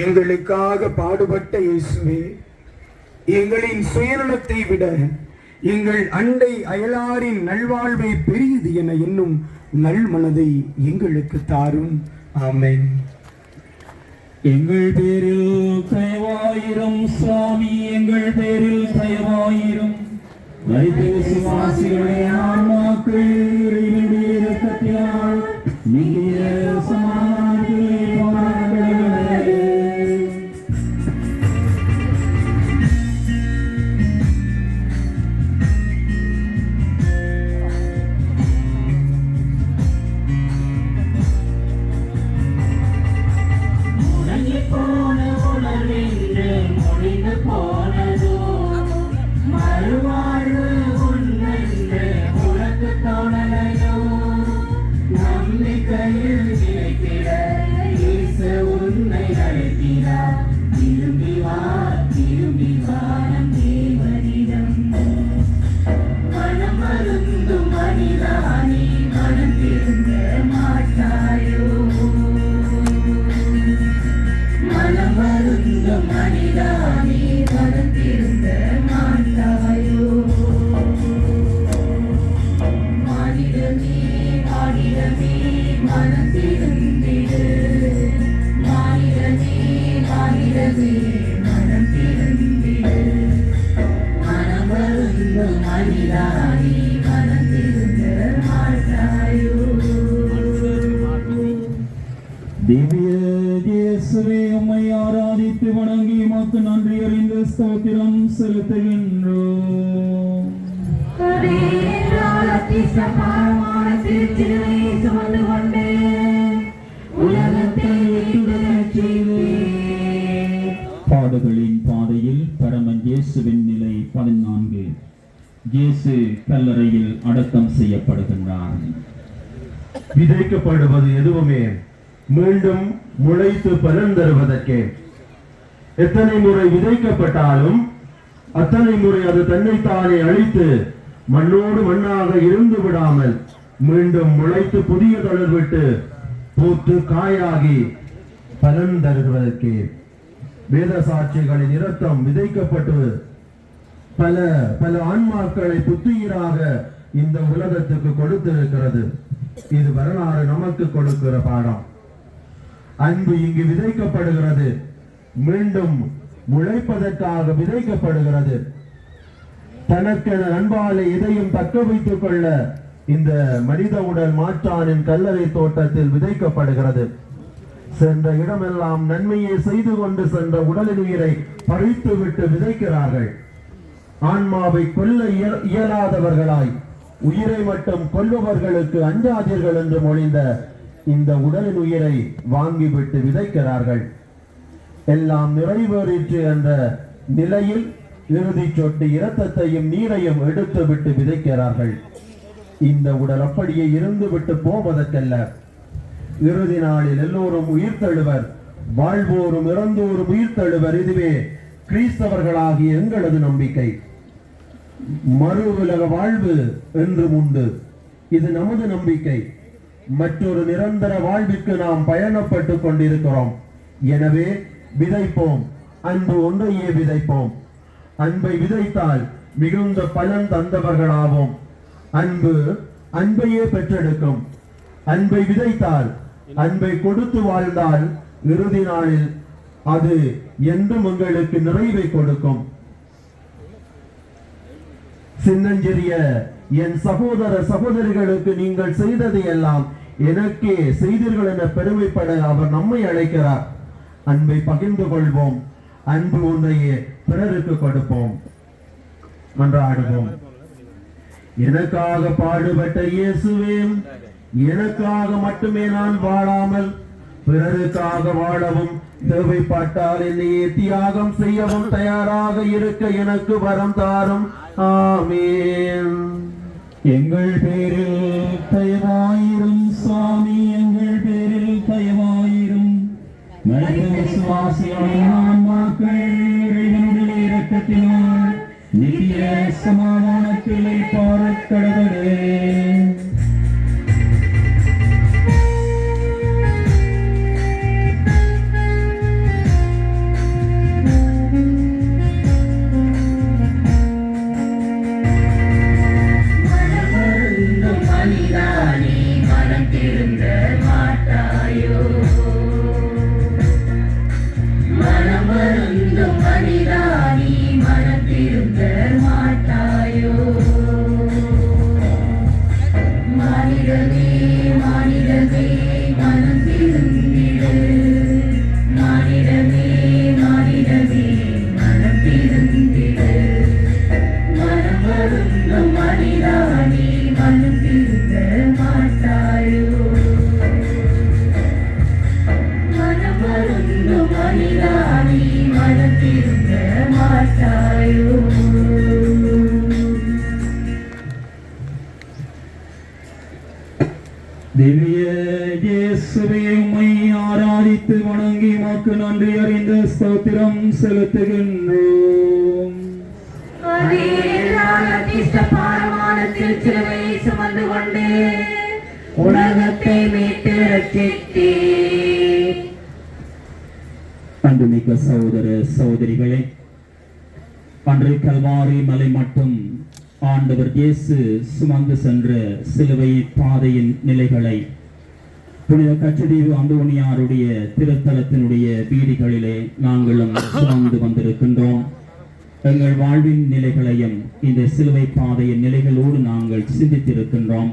எங்களுக்காக பாடுபட்ட இயேசுவே, எங்களின் சுயநலத்தை விட எங்கள் அண்டை அயலாரின் நல்வாழ்வை பெரியது என என்னும் நல் மனதை எங்களுக்கு தாரும். ஆமென். எங்கள் பேரில் தயவாயிரும் சுவாமி, எங்கள் பேரில் தயவாயிரும். மரித்த விசுவாசிகளுடைய ஆன்மாக்கள் இறைவனுடைய இரக்கத்தினால் நித்திய சமாதானத்திலே வாழப்படுகிறது. திவ்ய இயேசுவே, உம்மை ஆராதித்து வணங்கி உமக்கு நன்றி அறிந்த ஸ்தோத்திரம் செலுத்துகின்றோம். திருச்சிலுவையை சுமந்து கொண்டு உலகத்தை பாடுகளின் பாதையில் பரமன் இயேசுவின் நிலை 14. இயேசு கல்லறையில் அடக்கம் செய்யப்படுகின்றார். விதைக்கப்படுவது எதுவுமே மீண்டும் முளைத்து பலன் தருவதற்கே. எத்தனை முறை விதைக்கப்பட்டாலும் அத்தனை முறை அது தன்னைத்தானே அழித்து மண்ணோடு மண்ணாக இருந்து விடாமல் மீண்டும் முளைத்து புதிய தளர் விட்டு பூத்து காயாகி பலன் தருவதற்கு வேத சாட்சிகளின் இரத்தம் விதைக்கப்பட்டு பல பல ஆன்மாக்களை புத்துயிராக இந்த உலகத்துக்கு கொடுத்திருக்கிறது. இது வரலாறு நமக்கு கொடுக்கிற பாடம். அன்பு இங்கு விதைக்கப்படுகிறது, மீண்டும் முளைப்பதற்காக விதைக்கப்படுகிறது. தனக்கென அன்பாலே இதையும் தக்க வைத்துக் கொள்ள இந்த மனித உடல் மாற்றானின் கல்லறை தோட்டத்தில் விதைக்கப்படுகிறது. சென்ற இடமெல்லாம் நன்மையை செய்து கொண்டு சென்ற உடலின் உயிரை பறித்து விட்டு விதைக்கிறார்கள். ஆன்மாவை கொல்ல இயலாதவர்களாய் உயிரை மட்டும் கொல்லுவர்களுக்கு அஞ்சாதீர்கள் என்று மொழிந்த இந்த உடலின் உயிரை வாங்கிவிட்டு விதைக்கிறார்கள். எல்லாம் நிறைவேறிற்று என்ற நிலையில் இறுதி சொட்டு இரத்தத்தையும் நீரையும் எடுத்து விட்டு விதைக்கிறார்கள். இந்த உடல் அப்படியே இருந்து விட்டு போவதற்கல்ல, இறுதி நாளில் எல்லோரும் உயிர் தழுவர், வாழ்வோரும் இறந்தோரும் உயிர் தழுவர். இதுவே கிறிஸ்தவர்களாகிய எங்களது நம்பிக்கை. மறு உலக வாழ்வு என்றும் உண்டு, இது நமது நம்பிக்கை. மற்றொரு நிரந்தர வாழ்விற்கு நாம் பயணப்பட்டு கொண்டிருக்கிறோம். எனவே விதைப்போம், அன்பு ஒன்றையே விதைப்போம். அன்பை விதைத்தால் மிகுந்த பலன் தந்தவர்களாவோம். அன்பு அன்பையே பெற்றெடுக்கும். அன்பை விதைத்தால், அன்பை கொடுத்து வாழ்ந்தால் இறுதி நாளில் அது என்றும் உங்களுக்கு நிறைவை கொடுக்கும். சின்னஞ்சிறிய என் சகோதர சகோதரிகளுக்கு நீங்கள் செய்தது எல்லாம் எனக்கே செய்தீர்கள் என பெருமைப்பட அவர் நம்மை அழைக்கிறார். அன்பை பகிர்ந்து கொள்வோம், அன்பு ஒன்றையே பிறருக்கு கொடுப்போம். மன்றாடுவோம். எனக்காக பாடுபட்ட இயேசுவே, எனக்காக மட்டுமே நான் வாழாமல் பிறருக்காக வாழவும் தேவைப்பட்டால் என்னையே தியாகம் செய்யவும் தயாராக இருக்க எனக்கு வரம் தாரும். ஆமென். எங்கள் பேரில் தயவாயிரும் சுவாமி, எங்கள் பேரில் தயவாயிரும். மனித விசுவாசியான மக்கள் இறைவனுடைய இரக்கத்தினால் நித்திய சமாதானத்திலே பார்க்கடவே. திவ்ய இயேசுவே, உம்மை ஆராதித்து வணங்கி உமக்கு நன்றி அறிந்த ஸ்தோத்திரம் செலுத்துகின்றோம். சிலுவையை சுமந்து கொண்டு உலகத்தை மீட்டு ரட்சித்தீர். அன்புமிக்க சகோதர சகோதரிகளே, அன்று கல்வாரி மலை மட்டும் ஆண்டவர் இயேசு சுமந்து சென்ற சிலுவை பாதையின் நிலைகளை புனித கச்சதீவு அந்தோனியாருடைய திருத்தலத்தினுடைய வீதிகளிலே நாங்களும் சுமந்து வந்திருக்கின்றோம். எங்கள் வாழ்வின் நிலைகளையும் இந்த சிலுவை பாதையின் நிலைகளோடு நாங்கள் சிந்தித்திருக்கின்றோம்.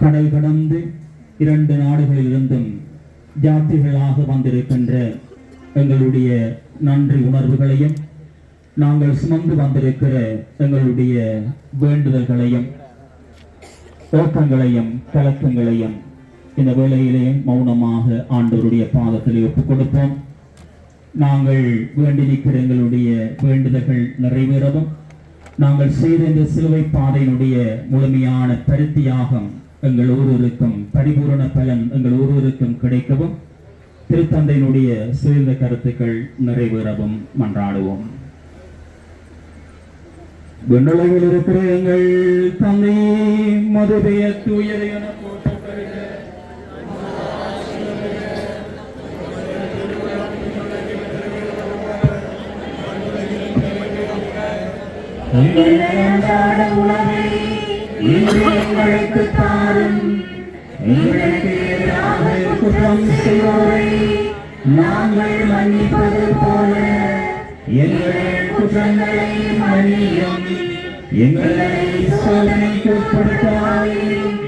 கடல் கடந்து 2 நாடுகளிலிருந்தும் ஜாதிகளாக வந்திருக்கின்ற எங்களுடைய நன்றி உணர்வுகளையும், நாங்கள் சுமந்து வந்திருக்கிற எங்களுடைய வேண்டுதல்களையும் ஏக்கங்களையும் கலக்கங்களையும் இந்த வேளையிலே மௌனமாக ஆண்டவருடைய பாதத்திலே ஒப்புக் கொடுப்போம். நாங்கள் வேண்டியிருக்கிற எங்களுடைய வேண்டுதல்கள் நிறைவேறவும், நாங்கள் செய்த இந்த சிலுவை பாதையினுடைய முழுமையான பரித்தியாகம் எங்கள் ஒருவருக்கும் பரிபூரண பலன் எங்கள் ஒருவருக்கும் கிடைக்கவும், திருத்தந்தையினுடைய சிறந்த கருத்துக்கள் நிறைவேறவும் மன்றாடுவோம். விண்ணுலகில் இருக்கிற எங்கள் தந்தை, மது பெயர் தூயது என போற்றப்படுக. எங்கள் அன்றாட உணவை இன்று எங்களுக்கு தாரும். எங்களுக்கு எதிராக குற்றம் செய்வோரை நாங்கள் மன்னிப்பது போல எங்கள் குற்றங்களை மன்னியும். எங்களை சோதனைக்கு உட்படுத்தாதேயும்,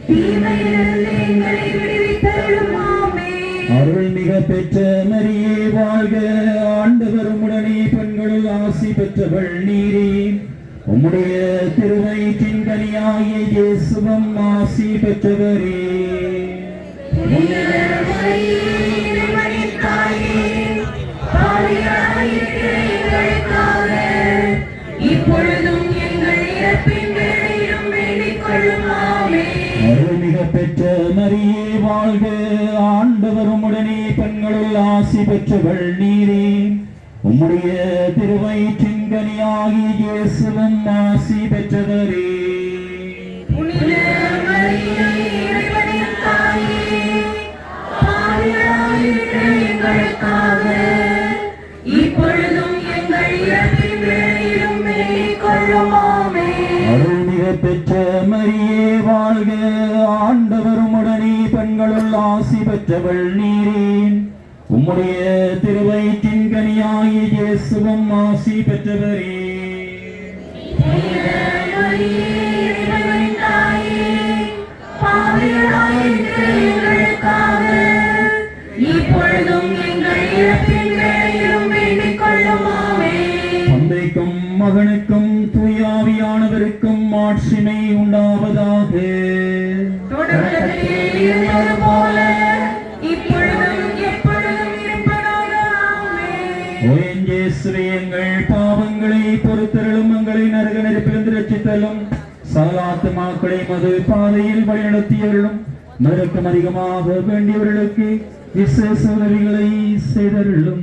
தீமையிலிருந்து எங்களை விடுவித்தருளும். ஆமென். அருள்மிக பெற்ற மரியே வாழ்க, ஆண்டவர் உம்முடனே பெண்களுள் ஆசி பெற்றவள் நீரே. உம்முடைய திருவயிற்றின் கனியாகிய இயேசுவும் ஆசி பெற்றவரே. இப்பொழுதும் எங்கள் இறப்பின் வேளையிலும் வேண்டிக் கொள்ளும். ஆமென். அருள்மிக பெற்ற மரியே வாழ்க, ஆண்டவர் உம்முடனே பெண்களுள் ஆசி பெற்றவள் நீரே. உம்முடைய திருவயிற்றின் கனியாகிய இயேசுவும் ஆசி பெற்றவரே. புனித மரியே, இறைவனின் தாயே, பாவிகளாயிருக்கிற எங்களுக்காக இப்பொழுதும் எங்கள் இறப்பின் வேளையிலும் வேண்டிக் கொள்ளும். ஆமென். அருள்மிக பெற்ற மரியே வாழ்க, ஆண்டவர் உம்முடனே பெண்களுள் ஆசி பெற்றவள் நீரே. உம்முடைய திருவயிற்றின் கனியாகிய இயேசுவும் ஆசி பெற்றவரே. புனித மரியே, இறைவனின் தாயே, பாவிகளாயிருக்கிற எங்களுக்காக இப்பொழுதும் எங்கள் இறப்பின் வேளையிலும் வேண்டிக் கொள்ளும். ஆமென். தந்தைக்கும் மகனுக்கும் தூயாவியானவருக்கும் ஆட்சிமை உண்டாவதாக. தொடக்கத்திலே இருந்தது போல இப்பொழுதும் எப்பொழுதும் இருப்பதாக. ஆமென். ஓ என் இயேசுவே, எங்கள் பாவங்களை பொறுத்தருளும், எங்களை நரக நெருப்பிலிருந்து ரட்சித்தலும், சகலாத்துமாக்களை மது பாதையில் வழிநடத்தியருளும். நெருக்கம் அதிகமாக வேண்டியவர்களுக்கு விசேஷ உதவிகளை செய்தருளும்.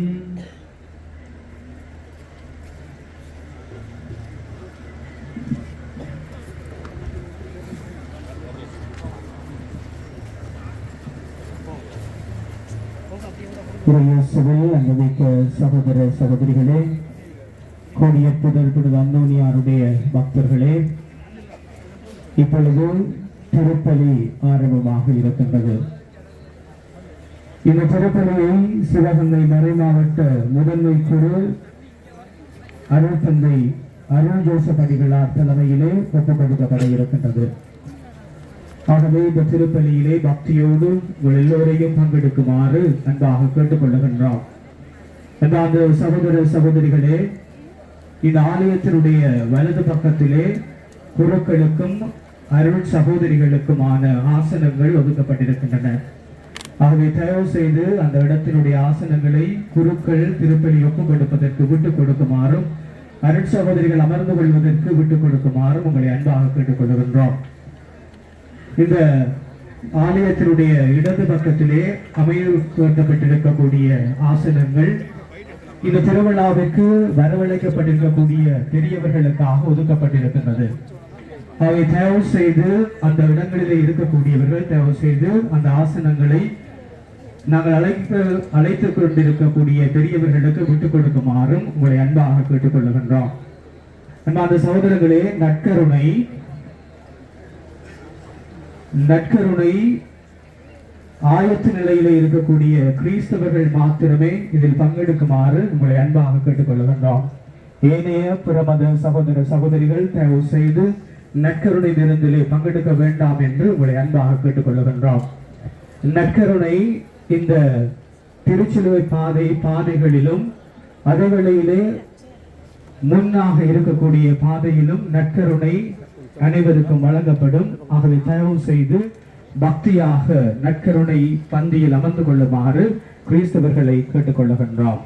அன்புமிக்க சகோதர சகோதரிகளே, கோடிய புனித அந்தோனியாருடைய பக்தர்களே, இப்பொழுது திருப்பலி ஆரம்பமாக இருக்கின்றது. இந்த திருப்பலியை சிவகங்கை மறைமாவட்ட முதன்மை குரு அருள் தந்தை அருள் ஜோசப் அடிகளார் தலைமையிலே ஒப்புக் கொடுக்கப்பட இருக்கின்றது. ஆகவே இந்த திருப்பலியிலே பக்தியோடு உங்கள் எல்லோரையும் பங்கெடுக்குமாறு அன்பாக கேட்டுக்கொள்ளுகின்றோம். அந்த சகோதர சகோதரிகளே, இந்த ஆலயத்தினுடைய வலது பக்கத்திலே குருக்களுக்கும் அருள் சகோதரிகளுக்குமான ஆசனங்கள் ஒதுக்கப்பட்டிருக்கின்றன. ஆகவே தயவு செய்து அந்த இடத்தினுடைய ஆசனங்களை குருக்கள் திருப்பலி ஒப்புக் கொடுப்பதற்கு விட்டுக் கொடுக்குமாறும் அருள் சகோதரிகள் அமர்ந்து கொள்வதற்கு விட்டுக் கொடுக்குமாறும் உங்களை அன்பாக கேட்டுக்கொள்கின்றோம். இந்த ஆலயத்தினுடைய இடது பக்கத்திலே அமைக்கப்பட்டிருக்கக்கூடிய ஆசனங்கள் இந்த திருவிழாவிற்கு வரவழைக்கப்பட்டிருக்கக்கூடிய பெரியவர்களுக்காக ஒதுக்கப்பட்டிருக்கின்றது. அவை தயவு செய்து அந்த இடங்களிலே இருக்கக்கூடியவர்கள் தயவு செய்து அந்த ஆசனங்களை நாங்கள் அழைத்துக் கொண்டிருக்கக்கூடிய பெரியவர்களுக்கு விட்டுக் கொடுக்குமாறும் உங்களை அன்பாக கேட்டுக்கொள்ளுகின்றோம். அந்த சகோதரர்களே, நற்கருணை ஆயத்த நிலையில இருக்கக்கூடிய கிறிஸ்தவர்கள் மாத்திரமே இதில் பங்கெடுக்குமாறு உங்களை அன்பாக கேட்டுக்கொள்ளுகின்றோம். ஏனைய பிரமத சகோதர சகோதரிகள் தயவு செய்து நற்கருணை விருந்திலே பங்கெடுக்க வேண்டாம் என்று உங்களை அன்பாக கேட்டுக்கொள்ளுகின்றோம். நற்கருணை இந்த திருச்சிலுவை பாதைகளிலும் அதே வேளையிலே முன்னாக இருக்கக்கூடிய பாதையிலும் நற்கருணை அனைவருக்கும் வழங்கப்படும். ஆகவே தயவு செய்து பக்தியாக நற்கருணை பந்தியில் அமர்ந்து கொள்ளுமாறு கிறிஸ்தவர்களை கேட்டுக்கொள்ளுகின்றோம்.